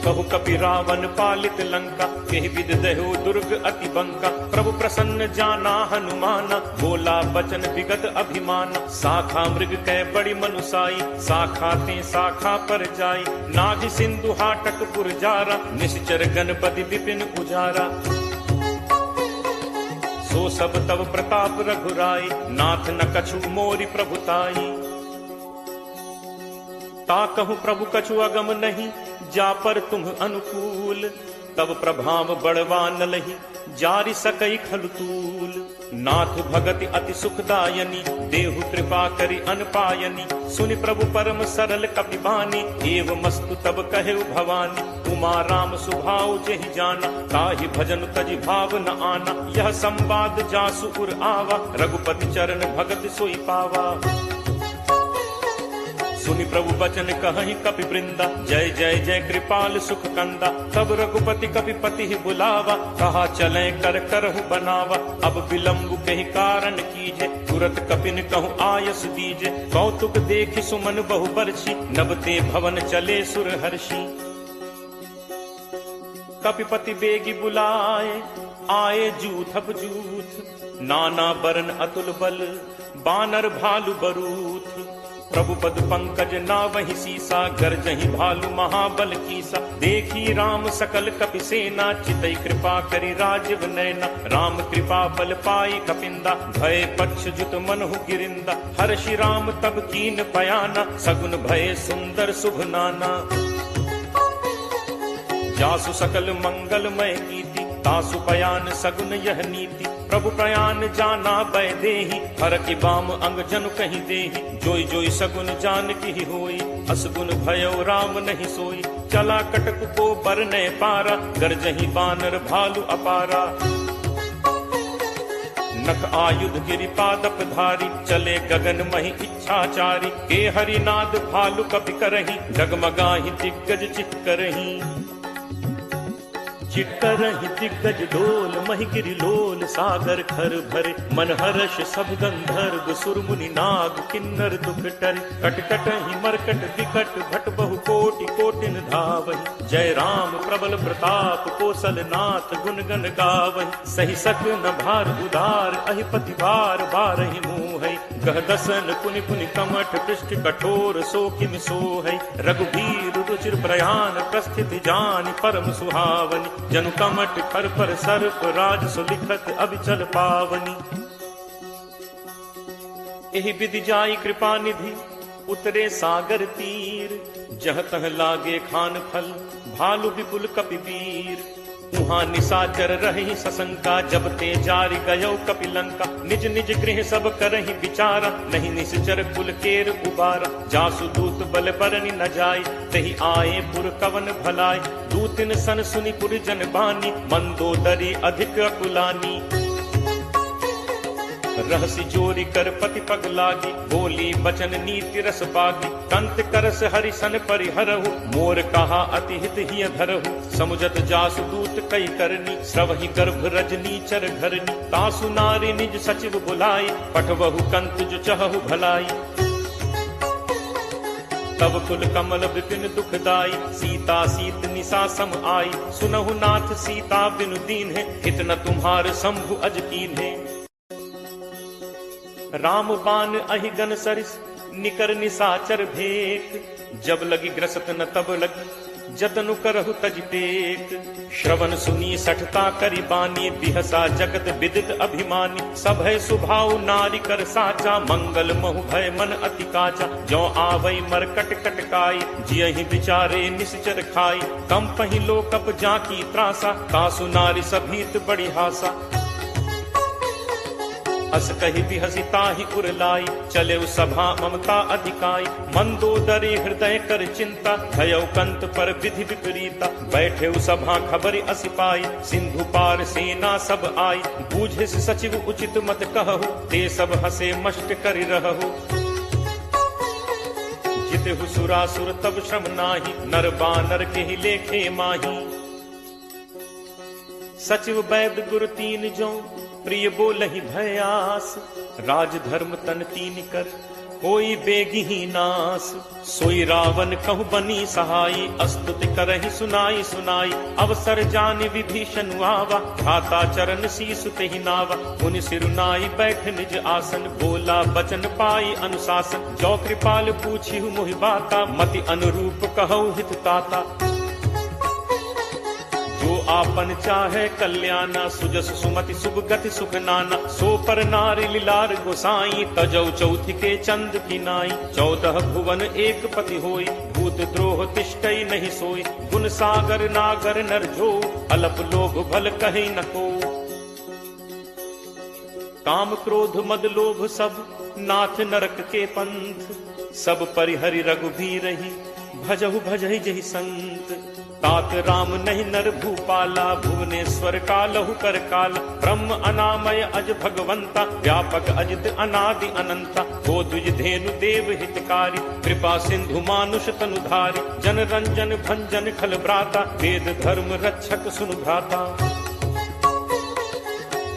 कहु कपि रावण पालित लंका केहि विद दहु दुर्ग अति बंका। प्रभु प्रसन्न जाना हनुमाना बोला बचन विगत अभिमाना। शाखा मृग कै बड़ी मनुसाई शाखा ते शाखा पर जाई। नाग सिंधु हाटक पुरजारा निश्चर गणपति विपिन उजारा। सो सब तब प्रताप रघुराई नाथ न कछु मोरि प्रभुताई। ता कहूँ प्रभु कछु अगम नहीं जा पर तुम अनुकूल। तब प्रभाव बड़वा न लही जारि सकई खलतूल। नाथ भगति अति सुखदायनी देहु कृपा करि अनपायनी। सुनि प्रभु परम सरल कपि बानी एव मस्तु तब कहे भवानी। उमा राम सुभाव जेहि जाना ताहि भजन तजि भाव न आना। यह संवाद जासु उर आवा रघुपति चरण भगत सोई पावा। सुनि प्रभु बचन कहि कपि वृंदा जय जय जय कृपाल सुख कंदा। तब रघुपति कपि पति ही बुलावा कहा चले कर करहु बनावा। अब विलंब कहि कारण कीजे तुरत कपिन कहूँ आयस दीजे। कौतुक देखि सुमन बहु बरछी नबते भवन चले सुर हर्षि। कपिपति बेगी बुलाए आए जूथप जूथ। नाना बरन अतुल बल बानर भालु बरूथ। प्रभु पद पंकज नावहि सीसा गरजहि भालु महाबल कीसा। देखी राम सकल कपि सेना चितई कृपा करि राजीव नैना। राम कृपा बल पाई कपिंदा भय पक्ष जुत मनहु गिरिंदा। हर्षि राम तब कीन पयाना सगुन भय सुंदर शुभ नाना। जासु सकल मंगलमय कीति तासु पयान सगुन यह नीति। प्रभु प्रयान जाना बै देहि हर की बाम अंग जनु कहीं देहि। जोई जोई सगुन जान की होई असगुन भयो राम नहीं सोई। चला कटक को बरने पारा गरजहि बानर भालु अपारा। नख आयुध गिरि पादप धारी चले गगन महि इच्छाचारी। के हरिनाद भालु कपि करहि डगमगाहि दिग्गज चित करहि। चिटकरहि दिग्गज डोल महिगिरि लोल सागर खर भरे। मन हर्ष सब गंधर्व सुर मुनि नाग किन्नर दुख टरे। कटकटहि मरकट विकट भट बहु कोटि कोटिन धावहि। जय राम प्रबल प्रताप कौशल नाथ गुण गण गावहि। सही सक न भार उदार अहिपति भार बारहि मुँहि। कह दसन पुनि पुनि कमठ पृष्ठ कठोर सो किम सो है। रघुबीर रुचिर प्रयाण प्रस्थित जानि परम सुहावनी। जनु कमठ खर पर सर्प राज सुलिखत अभिचल पावनी। एहि विधि जाई कृपा निधि उतरे सागर तीर। जह तह लागे खान फल भालु विपुल कपिवीर। उहाँ निशाचर रही सशंका जब ते जारि गयो कपिलंका। निज निज गृह सब करहि विचारा नहीं निश्चर कुल केर उबारा। जासु दूत बल बरनि न जाय तहि आए पुर कवन भलाय। दूतिन सन सुनि पुर जन बानी मंदोदरी अधिक अकुलानी। रहसि जोरी कर पति पग लागी बोली बचन नीति रस बागी। कंत करस हरिसन परिहरहु मोर कहा अति हित हिय धरहु। समुझत जासु दूत कई करनी श्रवहि गर्भ रजनी चर घरनी। तासु नारी निज सचिव बुलाई पठवहु कंत जो चहु भलाई। तब कुल कमल विपिन दुखदाई सीता सीत निशा सम आई। सुनहु नाथ सीता बिनु दीन है हित न तुम्हार शंभु अज कीन है। राम बान अहि गन सरिस निकर निशाचर भेक। जब लगी ग्रसत न तब लगी जतनु करहु तज टेक। श्रवण सुनी सठता करि बानी बिहसा जगत विदित अभिमानी। सभय सुभाव नारी कर साचा मंगल महु भय मन अति काचा। जो आवई मरकट कटकाई जियहि विचारे निश्चर खाई। कम पहि लोकप जाकी त्रासा कासु नारी सभीत बड़ी हासा। अस कहि बिहसी ताहि उरलाई चले सभा ममता अधिकाई। मंदोदरी हृदय कर चिंता भयउ कंत पर विधि विपरीता। बैठे सभा खबर असिपाई सिंधु पार सेना सब आई। बूझे सचिव उचित मत कहु ते सब हसे मष्ट करि रहु। जितहु सुरासुर तब श्रम नाही नर बानर के ही लेखे माही। सचिव वैद गुरु तीन जो प्रिय बोलहि भयास। राज धर्म तन तीन कर कोई बेगी ही नास। सोई रावण कहु बनी सहाई अस्तुति करहि सुनाई सुनाई। अवसर जानि विभीषण आवा भ्राता चरण शीसु तेहि नावा। मुनि सिरुनाई बैठ निज आसन बोला बचन पाई अनुशासन। जो कृपाल पूछिहु मोहि बाता मति अनुरूप कहु हित ताता। जो आपन चाहे कल्याणा सुजस सुमति शुभ गति सुख नाना। सो पर नारी लीलार गोसाई तजौ चौथि के चंद की नाई। 14 भुवन एक पति होई भूत द्रोह तिष्ठई नहीं सोई। गुण सागर नागर नर जो अलप लोभ भल कहि न को। काम क्रोध मद लोभ सब नाथ नरक के पंथ। सब परिहरि रघुबीर ही भजहु भजहि जहि संत। तात राम नहीं नर भूपाला भुवनेश्वर कालहु कर काला। ब्रह्म अनामय अज भगवंता व्यापक अजित अनादि अनंता। गो द्विज धेनु देव हितकारी कृपा सिंधु मानुष तनुधारी। जन रंजन भंजन खल भ्राता वेद धर्म रक्षक सुनु भ्राता।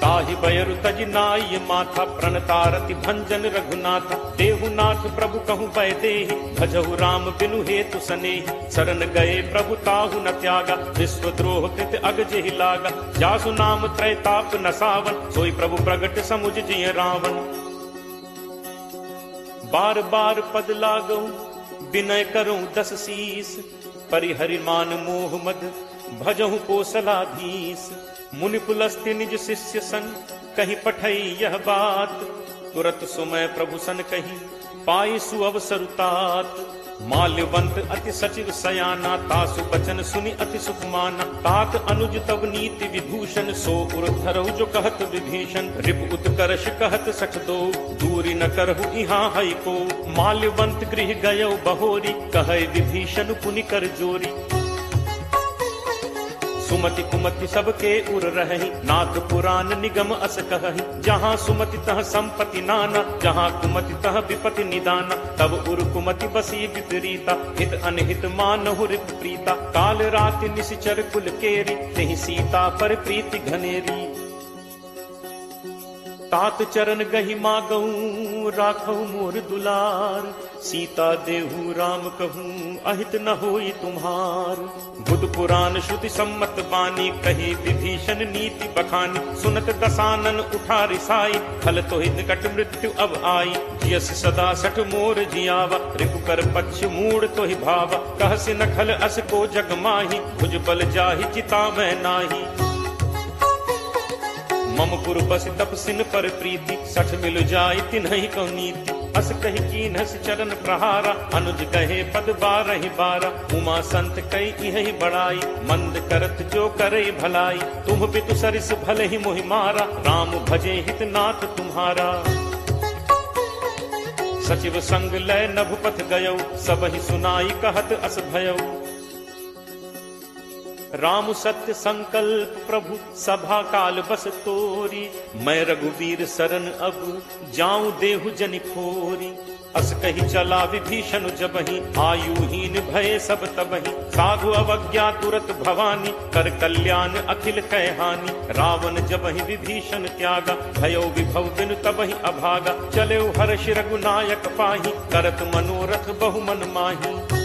ताहि बयरु तज नाई माथा प्रणतारति भंजन रघुनाथा। देहुनाथ प्रभु कहु पै देहि भजहु राम बिनु हेतु सनेहि। शरण गए प्रभु ताहु न त्यागा विश्वद्रोह कृत अग जेहि लागा। जासु नाम त्रैताप न सावन सोई प्रभु प्रगट समुझ जिय रावण। बार बार पद लागऊ विनय करूं 10 शीस। परिहरि मान मोह मद भजहु कोसलाधीश। मुनि पुलस्त्य निज शिष्य सन कही पठई यह बात। तुरत सुमय प्रभु सन कही पाई सुअवसर तात। माल्यवंत अति सचिव सयाना तासु बचन सुनि अति सुख माना। तात अनुज तब नीति विभूषण सो उर धरहु जो कहत विभीषण। रिप उत्कर्ष कहत सठ दो दूरी न करहु इहाँ हई को। माल्यवंत गृह गयो बहोरी कहे विभीषण पुनि कर जोरी। सुमति कुमति सबके उर रही नाथ पुराण निगम अस कहहि। जहाँ सुमति तह संपत्ति नाना जहाँ कुमति तह विपति निदाना। तब उर कुमति बसी विपरीता हित अनहित मानहु रिप प्रीता। काल राति निश्चर कुल केरी तेहि सीता पर प्रीति घनेरी। तात चरण गही मागऊं राखऊ मोर दुलार, सीता देहु राम कहूं अहित न होई तुम्हार। बुध पुराण श्रुति सम्मत बानी, कही विभीषण नीति बखानी। सुनत दसानन उठा रिसाई, खल तो ही निकट मृत्यु अब आई। जियस सदा सठ मोर जियावा, रिपु कर पक्ष मूड तो ही भावा। कहसि न खल अस को जग माही, भुज बल जाहि चिता मैं नाही। मम पुर बस तपसिन पर प्रीति, सठ मिल जाय तिन्हि को नीति। अस कही कीन्हस चरण प्रहारा, अनुज कहे पद बारहि बारा। उमा संत कई यही बड़ाई, मंद करत जो करे भलाई। तुम पितु सरिस भले ही मोहि मारा, राम भजे हित नाथ तुम्हारा। सचिव संग लय नभपथ गयौ, सबहि सुनाई कहत अस भयौ। राम सत्य संकल्प प्रभु सभा काल बस तोरी। मैं रघुवीर शरण अब जाऊं देहु जनि खोरी। अस कही चला विभीषण जबहि, आयुहीन भय सब तबहि। साधु अवज्ञा तुरत भवानी, कर कल्याण अखिल कै हानि। रावण जबहि विभीषण त्यागा, भयो विभव बिनु तबहि अभागा। चले हर्ष रघुनायक पाही, करत मनोरथ बहु मन माही।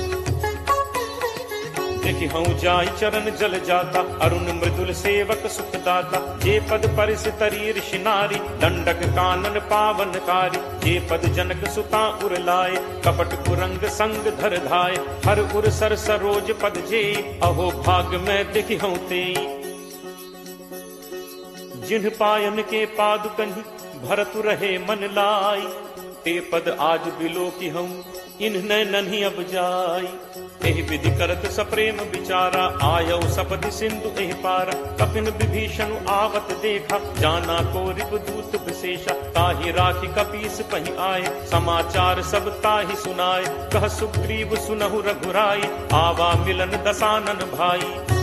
देखि हूँ जाय चरण जल जाता, अरुण मृदुल सेवक सुखदाता। जे पद परिस तरी ऋषि नारी, दंडक कानन पावनकारी। जे पद जनक सुता उर लाए, कपट कुरंग संग धर धाय। हर उर सर सरोज पद जे, अहो भाग में देखि हूँ ते। जिन्ह पायन के पादुकहि, भरतु रहे मन लाई। ते पद आज बिलो की हूँ, इन्ह नन्ही अब जाई। एहि विधि करत सप्रेम विचारा, आयौ सपति सिंधु एहि पारा। कपिन विभीषण आवत देखा, जाना को रिपुदूत विशेषा। ताहि राखी कपीस पहि आए, समाचार सब ताहि सुनाए। कह सुग्रीव सुनहु रघुराई, आवा मिलन दसानन भाई।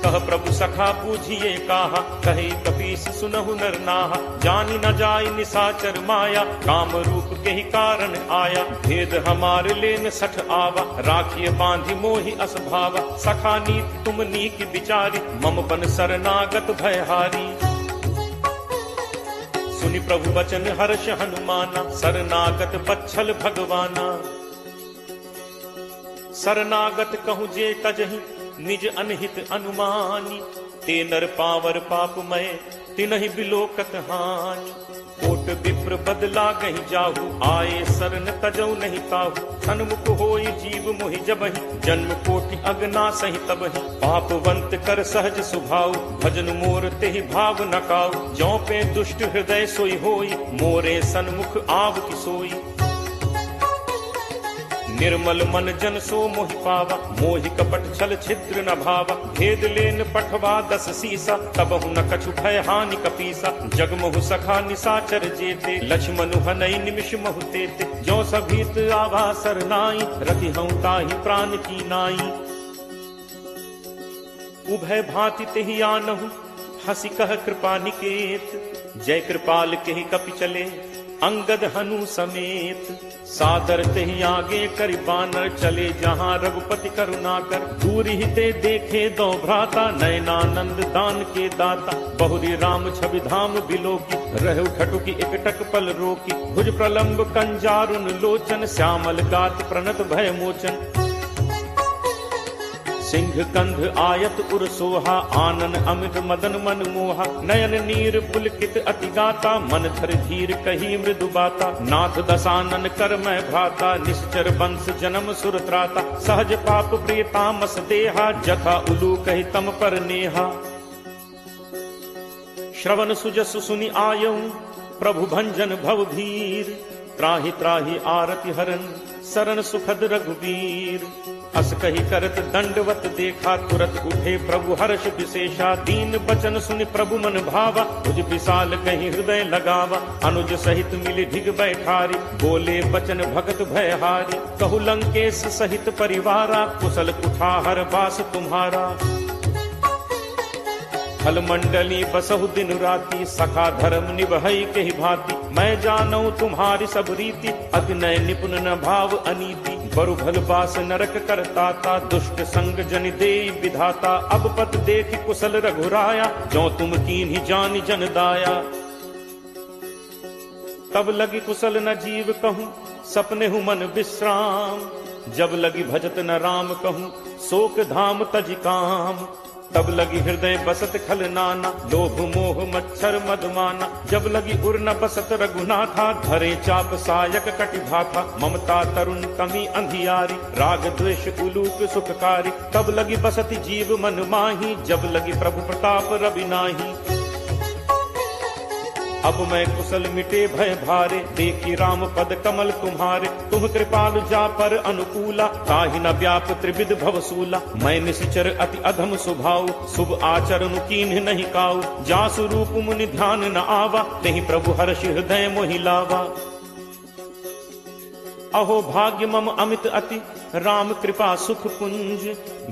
कह प्रभु सखा पूजिए काहा, कहे कपीस सुनहु नर नाहा। जानी न जाय निसाचर माया, काम रूप के ही कारण आया। भेद हमारे लेन सठ आवा, राखिए बांधि मोहि अस भावा। सखा नीत तुम नीक विचारी, मम बन शरणागत भयहारी। सुनि प्रभु वचन हर्ष हनुमाना, शरणागत बच्छल भगवाना। शरणागत कहूँ जे तजहि, निज अनहित अनुमानी। ते नर पावर पापमय, तिनहि बिलोकत हानि। कोट विप्र बदला गहि जाहु, आए शरण तजौ नहीं ताहु। सन्मुख होई जीव मोहि जबहि, जन्म कोटि अगना सहि तबहि। पापवंत कर सहज सुभाव, भजन मोर तेहि भाव न काऊ। जौ पे दुष्ट हृदय सोई होई, मोरे सन्मुख आव की सोई। निर्मल मन जन सो मोहि पावा, मोहि कपट छल छिद्र न भावा। भेद लेन पठवा 10 सीसा, तबहु न कछु भय हानि कपीसा। जगमहु सखा निसाचर जेते, लक्ष्मणु हनई निमिष महु तेते। जो सभीत आवा सरनाई, रति हूँ ताहि प्राण की नाई। उभय भांति तेहि आनहु, हंसी कह कृपा निकेत। जय कृपाल केहि कपि चले, अंगद हनु समेत। सादर तेहि आगे करि बानर, चले जहाँ रघुपति करुणाकर। दूर ही ते देखे दो भ्राता, नयनानंद दान के दाता। बहुरी राम छवि धाम बिलोकी, रहु ठटुकी एकटक पल रोकी। भुज प्रलंब कंजारुन लोचन, श्यामल गात प्रणत भय मोचन। सिंह कंध आयत उर सोहा, आनन अमित मदन मन मोहा। नयन नीर पुलकित अति गाता, मन धर धीर कही मृदु बाता। नाथ दसानन कर मैं भ्राता, निश्चर वंश जन्म सुर त्राता। सहज पाप प्रिय तामस देहा, जथा उलू कही तम पर नेहा। श्रवण सुजसु सुनि आयऊ, प्रभु भंजन भव भीर। त्राहि त्राहि आरति हरन, शरण सुखद रघुवीर। अस कही करत दंडवत देखा, तुरत उठे प्रभु हर्ष विशेषा। दीन बचन सुनि प्रभु मन भावा, भुज विशाल कहीं हृदय लगावा। अनुज सहित मिली ढिग बैठारी, बोले बचन भगत भयहारी। कहु लंकेश सहित परिवारा, कुशल कुठार बास तुम्हारा। फल मंडली बसहु दिन राति, सखा धर्म निभई के ही भांति। मैं जानऊ तुम्हारी सब रीति, अति नय निपुण न भाव अनीति। बरु भल बास नरक करता ता, दुष्ट संग जन दे विधाता। अब पत देख कुशल रघुराया, जो तुम कीन्ही जान जन दाया। तब लगी कुशल न जीव कहूँ, सपने हूँ मन विश्राम। जब लगी भजत न राम कहूँ, शोक धाम तज काम। तब लगी हृदय बसत खल नाना, लोभ मोह मच्छर मधुमाना। जब लगी उर न बसत रघुनाथा, धरे चाप सायक कटिभाथा। ममता तरुण कमी अंधियारी, राग द्वेष उलूक सुखकारी। तब लगी बसत जीव मन माही, जब लगी प्रभु प्रताप रवि नाही। अब मैं कुशल मिटे भय भारे, देखी राम पद कमल तुम्हारे। तुम कृपालु जा पर अनुकूला, ताहि न व्याप त्रिविध भवसूला। मैं निशिचर अति अधम स्वभाव, शुभ आचरण कीन्ह नहीं काऊ। जासु रूप मुनि ध्यान न आवा, नहीं प्रभु हर्ष हृदय मोहि लावा। अहो भाग्य मम अमित अति, राम कृपा सुख पुंज।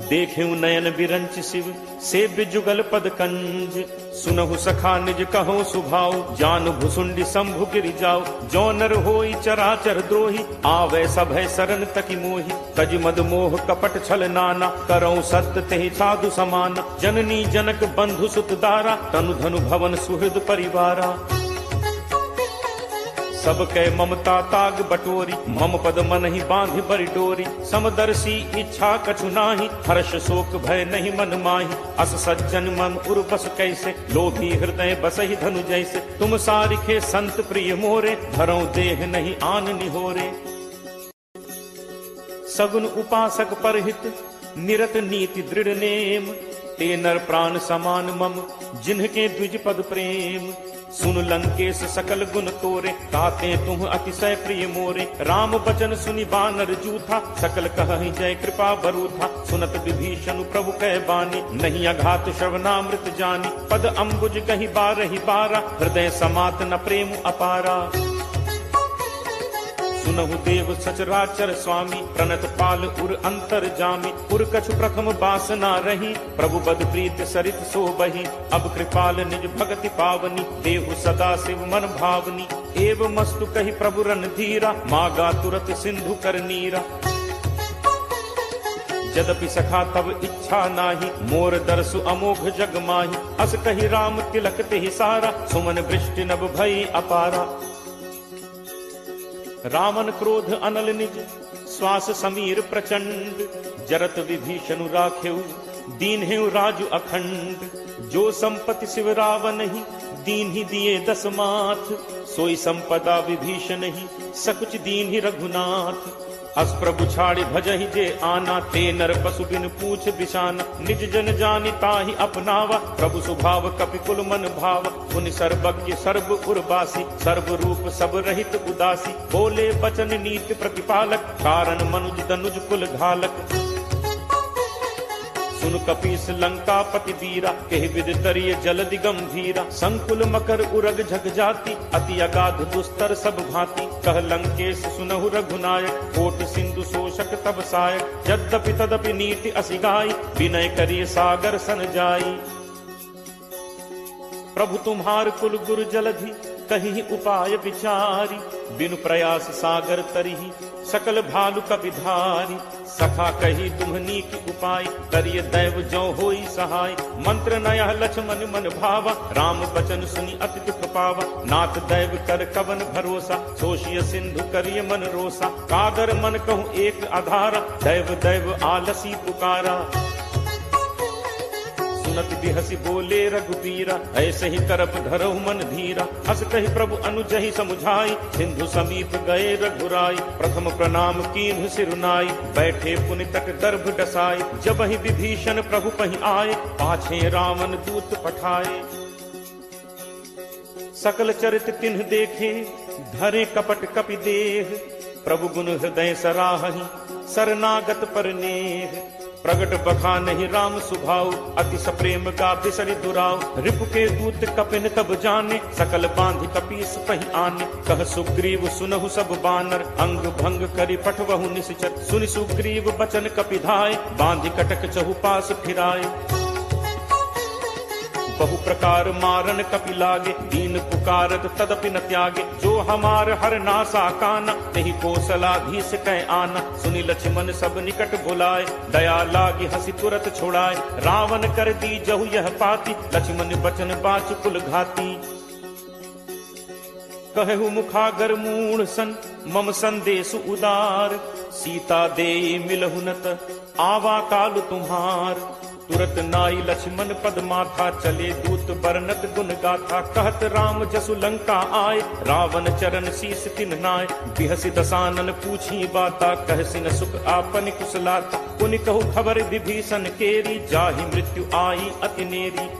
देखेऊ नयन बिरंच शिव, सेव्य जुगल पद कंज। सुनहु सखा निज कहो सुभाव, जान भुसुंडी शंभु गिरि जाओ। जो नर होई चराचर द्रोही, आवे सभय शरण तकी मोहि। तज मद मोह कपट छल नाना, करौ सत्य तेहि साधु समाना। जननी जनक बंधु सुत दारा, तनु धनु भवन सुहृद परिवारा। सब कै ममता ताग बटोरी, मम पद मन ही बांध बरि डोरी। समदर्शी इच्छा कछु नाही, हर्ष शोक भय नहीं मन माही। अस सज्जन मन उर बस कैसे, लोभी हृदय बसहि धनु जैसे। तुम सारिखे संत प्रिय मोरे, धरौ देह नहीं आन निहोरे। सगुन उपासक परहित, निरत नीति दृढ़ नेम। ते नर प्राण समान मम, जिन्हके द्विज पद प्रेम। सुन लंकेश सकल गुण तोरे, ताते तुम अतिशय प्रिय मोरे। राम बचन सुनि बानर जूथा, सकल कहहि जय कृपा बरूथा। सुनत विभीषण प्रभु कह बानी, नहीं अघात श्रवणामृत जानी। पद अम्बुज कहि बारहि बारा, हृदय समात न प्रेम अपारा। सुनहु देव सचराचर स्वामी, प्रणत पाल उर अंतर जामी। उर कछु प्रथम बासना रही, प्रभु बद प्रीत सरित सो बही। अब कृपाल निज भगति पावनी, देहु सदा शिव मन भावनी। एव मस्तु कहि प्रभु रन धीरा, मागा तुरत सिंधु कर नीरा। यद्यपि सखा तब इच्छा नाही, मोर दर्शु अमोघ जग माही। अस कहि राम तिलक तेहि सारा, सुमन वृष्टि नभ भई अपारा। रावण क्रोध अनल निज, श्वास समीर प्रचंड। जरत विभीषण राखेऊ, दीन हेउ राजु अखंड। जो संपत्ति शिव रावण ही, दीन ही दिए 10 माथ। सोई संपदा विभीषण ही, सकुच दीन ही रघुनाथ। अस प्रभु छाड़ी भजहि जे आना, ते नर पशु बिन पूछ बिशाना। निज जन जानि ताहि अपनावा, प्रभु स्वभाव कपि कुल मन भाव। पुनि सर्वज्ञ सर्व उर्वासी, सर्व रूप सब रहित उदासी। बोले बचन नीति प्रतिपालक, कारण मनुज तनुज कुल घालक। सुन कपीस लंका पति वीरा, कहि विद तरिय जलदि गंभीरा। संकुल मकर उरग झग जाति, अति अगाध दुस्तर सब भांति। कह लंकेश सुनहु रघुनायक, कोट सिंधु शोषक तब सायक। यद्यपि तदपि नीति असिगाई, विनय करिय सागर सन जाई। प्रभु तुम्हार कुल गुरु जलधि, कहि उपाय विचारी। बिनु प्रयास सागर तरिहि, सकल भालु कपिधारी। सखा कही तुम्हनी की उपाय, करिय दैव जो होई सहाय। मंत्र नया लक्ष्मण मन भावा, राम बचन सुनि अति दुख पावा। नाथ दैव कर कवन भरोसा, सोशिय सिंधु करिय मन रोसा। कादर मन कहूँ एक आधारा, दैव दैव आलसी पुकारा। सुनत बिहसी बोले रघुबीरा, ऐसे ही करप धरहु मन धीरा। हस कहि प्रभु अनुजहि समुझाई, सिंधु समीप गए रघुराई। प्रथम प्रणाम कीन्हु सिरुनाई, बैठे पुनि तक गर्भ डसाई। जब ही विभीषण प्रभु पहि आए, पाछे रावण दूत पठाए। सकल चरित तिन्ह देखे, धरे कपट कपि देह। प्रभु गुण हृदय सराहहि, शरणागत पर नेह। प्रगट बखानहि राम सुभाव, अति सप्रेम का बिसरि दुराव। रिपु के दूत कपिन तब जाने, सकल बांधि कपीस पहि आने। कह सुग्रीव सुनहु सब बानर, अंग भंग करि पठवहु निश्चर। सुनि सुग्रीव बचन कपिधाय, बांधि कटक चहुपास फिराए। बहु प्रकार मारन कपि लागे, दीन पुकारत तदपि न त्यागे। जो हमार हर नासा काना, तेहि कौशलाधीश कह आना। सुनि लक्ष्मण सब निकट बुलाए, दया लागी हंसी तुरत छुड़ाए। रावण कर दी जहु यह पाती, लक्ष्मण बचन बाच कुल घाती। कहु मुखागर मूढ़ सन, मम संदेश उदार। सीता दे मिलहु नत, आवा काल तुम्हार। तुरत नाई लक्ष्मण पद माथा, चले दूत बरनत गुण गाथा। कहत राम जसु लंका आए, रावण चरण शीस तिन नाय। बिहसि दसानन पूछी बाता, कहसि न सुख आपन कुशलाता। पुनि कहु खबर विभीषण केरी, जाहि मृत्यु आई अति नेरी।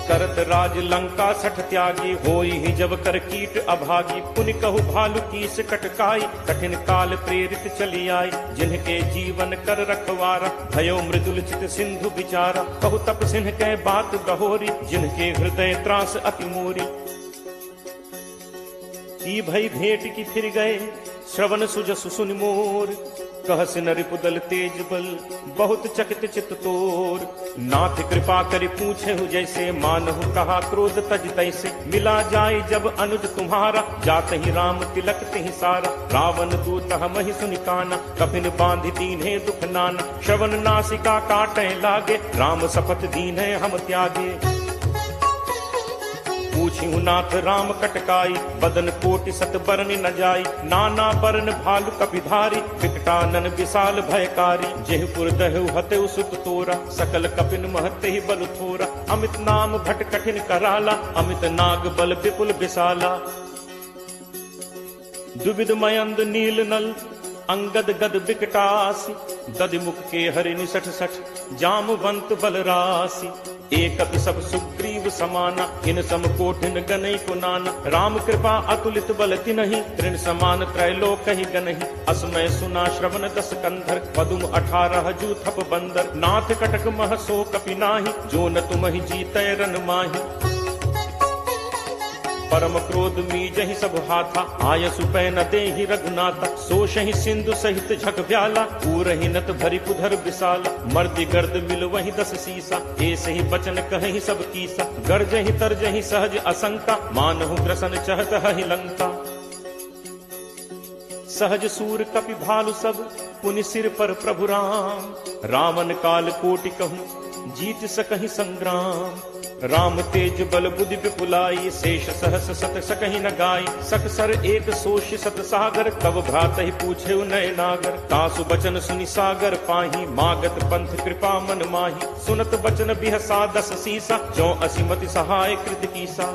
करत राज लंका सठ त्यागी, होई ही जब कर कीट अभागी। पुनि कहु भालु कीस कटकाई, कठिन काल प्रेरित चली आई। जिनके जीवन कर रखवारा, भयो मृदुल चित सिंधु विचारा। कहु तप सिंह कै बात गहोरी, जिनके हृदय त्रास अति मोरी। की भई भेंट की फिर गए, श्रवण सुजसु सुनि मोर। कहस न रिपुदल तेज बल, बहुत चकित चित तोर। नाथ कृपा करि पूछे हु जैसे, मानहु कहा क्रोध तज तैसे। मिला जाय जब अनुज तुम्हारा, जात ही राम तिलक तिहि सारा। रावण दूत हमहि सुनि काना, कपिन बांधि दीन्हे दुख नाना। श्रवण नासिका काटै लागे, राम शपथ दीन्हे हम त्यागे। पूछिहु नाथ राम कटकाई, बदन कोटि सत बरन न जाई। नाना बरन भालु कपिधारी, विकटानन विशाल भयकारी। जेहपुर दहु हतेउ सुत तोरा, सकल कपिन महते ही बल थोरा। अमित नाम भट कठिन कराला, अमित नाग बल विपुल विशाला। दुविध मयंद नील नल, अंगद गद विकटासी। दधिमुख के हरि निसठ सठ, जामवंत बल राशि। एकत सब सुग्रीव समाना, इन सम कोठिन गनई को नाना। राम कृपा अतुलित बल तिनहि, तृण समान त्रैलोक ही गनहि। असमय सुना श्रवण दस कंधर, पदुम 18 जू थप बंदर। नाथ कटक मह सो कपि नाहि, जो न तुमहि जीतै रन माहि। परम क्रोध मीजहि सब हाथा, आयसु पै न देहि रघुनाथा। सोषहि सिंधु सहित झक व्याला, पूरहि नत भरि पुधर विशाला। मर्दि गर्द मिल वहि 10 सीसा, ऐसे ही बचन कहहि सब कीसा। गर्जहि तरजहि सहज असंका, मानहु ग्रसन चहत हहि लंका। सहज सूर कपि भालु सब, पुनि सिर पर प्रभु राम। रावण काल कोटि कहूँ, जीत सकहि संग्राम। राम तेज बल बुद्धि विपुलाई, शेष सहस सत सकहि न गाई। सकसर एक सोष सत सागर, तब भ्रात ही पूछे नय नागर। तासु बचन सुनि सागर पाही, मागत पंथ कृपा मन माही। सुनत बचन बिहसा 10 सीसा, जो असिमति सहाय कृत कीसा।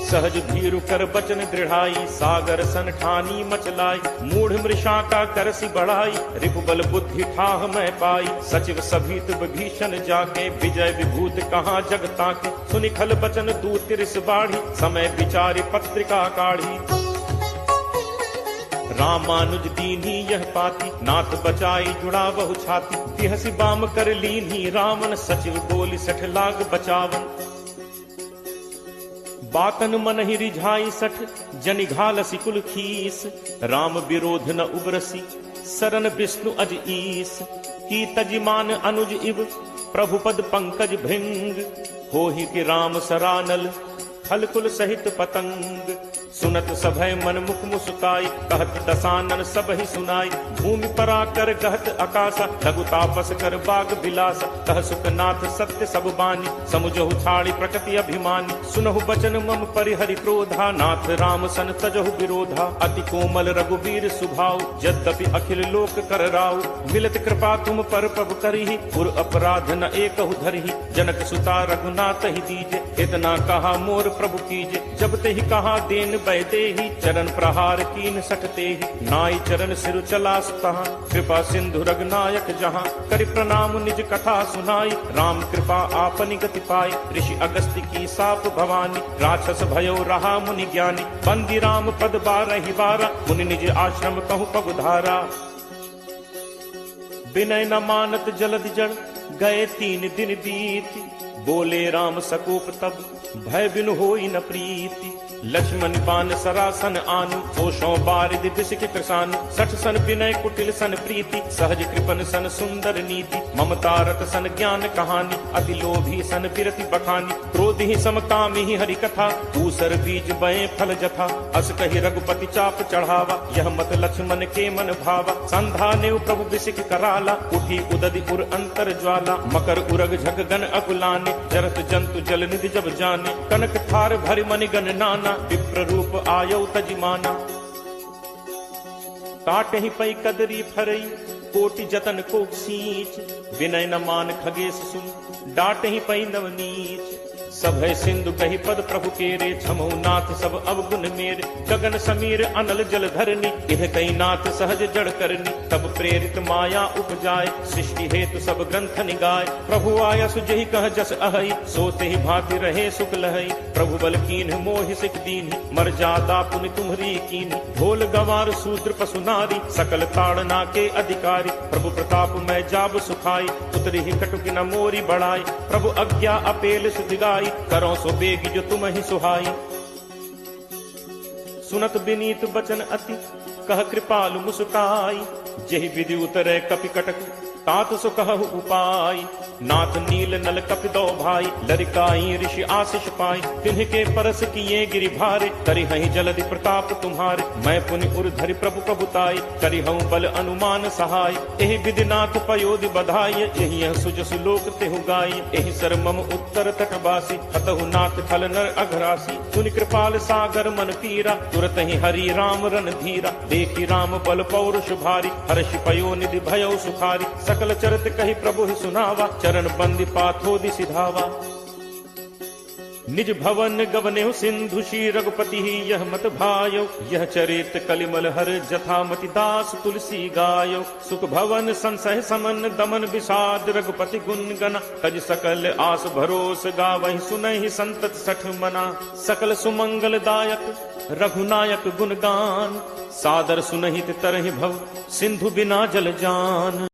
सहज भीरु कर बचन दृढ़ाई, सागर सन ठानी मचलाई। मूढ़ मृषा का करसी बढ़ाई, रिपुबल बुद्धि ठाह मैं पाई। सचिव सभीत विभीषण जाके, विजय विभूत कहाँ जगता के। सुनि खल बचन दूत तिरिस बाढ़ी, समय विचारि पत्रिका काढ़ी। रामानुज दीन्ही यह पाती, नाथ बचाई जुड़ा बहु छाती। तिहसि बाम कर लीन्ही रावण, सचिव बोली 60 लाग बचावन। बातन मन ही रिझाई 60, जनि घालसी कुल खीस। राम विरोध न उबरसी, सरन विष्णु अज ईस। की तजिमान अनुज इव, प्रभु पद पंकज भृंग। होहि कि राम सरानल, खलकुल सहित पतंग। सुनत सभय मन मुख मुस्काई, कहत दसानन सब ही सुनाई। भूमि परा कर गहत आकाशा, लघु तापस कर बाग बिलासा। कह सुखनाथ सत्य सब बानी, समुझहु छाड़ी प्रकृति अभिमानी। सुनहु बचन मम परिहरि क्रोधा, नाथ राम सन तजहु विरोधा। अति कोमल रघुवीर सुभाव, यद्यपि अखिल लोक कर राव। मिलत कृपा तुम पर प्रभु करिहि, पुर अपराध न एकहु धरिहि। जनक सुता रघुनाथ ही दीजे, इतना कहा मोर प्रभु कीजे। जब ते ही कहा देन बैते ही, चरण प्रहार कीन सटते ही। नाई चरण सिर चला सुतहा, कृपा सिंधु रघुनायक जहाँ। करि प्रणाम निज कथा सुनाई, राम कृपा आपनि गति पाई। ऋषि अगस्त्य की साप भवानी, राक्षस भयो रहा मुनि ज्ञानी। बंदी राम पद 12 बारा, मुनि निज आश्रम कहु पगुधारा। विनय न मानत जलद जड़, गए 3 दिन बीत। बोले राम सकोप तब भय बिनु होई न प्रीति। लक्ष्मण बान सरासन आनु ओषों बारिद बिसिक कृषानु। सठ सन विनय कुटिल सन प्रीति सहज कृपन सन सुंदर नीति। ममता रत सन ज्ञान कहानी अति लोभी सन बिरति बखानी। क्रोध ही समकामी ही हरि कथा दूसर बीज बये फल जथा। अस कही रघुपति चाप चढ़ावा यह मत लक्ष्मण के मन भावा। संधा ने प्रभु बिसिक कराला उठी उदधि उर अंतर ज्वाला। मकर उरग झग गन अकुलाने जरत जंतु जल निधि जब जाने। कनक थार भरि मनि गण नाना विप्र रूप आयौ तजिमाना। काटहि पै कदरी फरई कोटि जतन को सींच। विनय न मान खगेश सुन डांटहि पै नवनीच। सभय सिंधु कही पद प्रभु केरे छमहु नाथ सब अवगुण मेरे। गगन समीर अनल जल धरनी इह कई नाथ सहज जड़ करनी। तब प्रेरित माया उपजाय सृष्टि हेतु सब ग्रंथ निगाय। प्रभु आया सुजहि कह जस अहई सोते ही भांति रहे सुख लहई। प्रभु बल कीन मोहि सिख दीन्हि मर्यादा पुनि तुम्हरी कीन्हि। ढोल गंवार शूद्र पशु नारी सकल ताड़ना के अधिकारी। प्रभु प्रताप मैं जाब सुखाई उतरी ही कटुक न मोरी बढ़ाई। प्रभु आज्ञा अपेल सुधिगाई करो सो बेगी जो तुम ही सुहाई। सुनत विनीत बचन अति कह कृपालु मुस्काई। जेहि विधि उतरे कपि कटक तात सो कहु उपाय। नाथ नील नल कपि दो भाई लरिकाई ऋषि आशीष पाई। तिन्ह के परस किए गिरि भारे करि हहि जलधि प्रताप तुम्हारे। मैं पुनि उर धरि प्रभु प्रभुताई करि हूँ बल अनुमान सहाय। एहि विधि नाथ पयोधि बधाई यही यह सुज सुलोक तेहु गाई। एहि सर मम उत्तर तटवासी हतहु नाथ खल नर अघरासी। सुनि कृपाल सागर मन पीरा तुरत ही हरि राम रन धीरा। देखी राम बल पौरुष भारी हर्षि पयोनिधि भयउ सुखारी। सकल चरित कही प्रभु ही सुनावा चरण बंदी पाथोदि सिधावा। निज भवन गवनेहु सिंधु श्री रघुपति ही यह मत भायो। यह चरित कलिमल हर जथामति दास तुलसी गायो। सुख भवन संसह समन दमन विषाद रघुपति गुण गना। तज सकल आस भरोस गावहि सुनहि संतत सठ मना। सकल सुमंगल दायक रघुनायक गुणगान सादर सुनहित तरहि भव सिंधु बिना जल जान।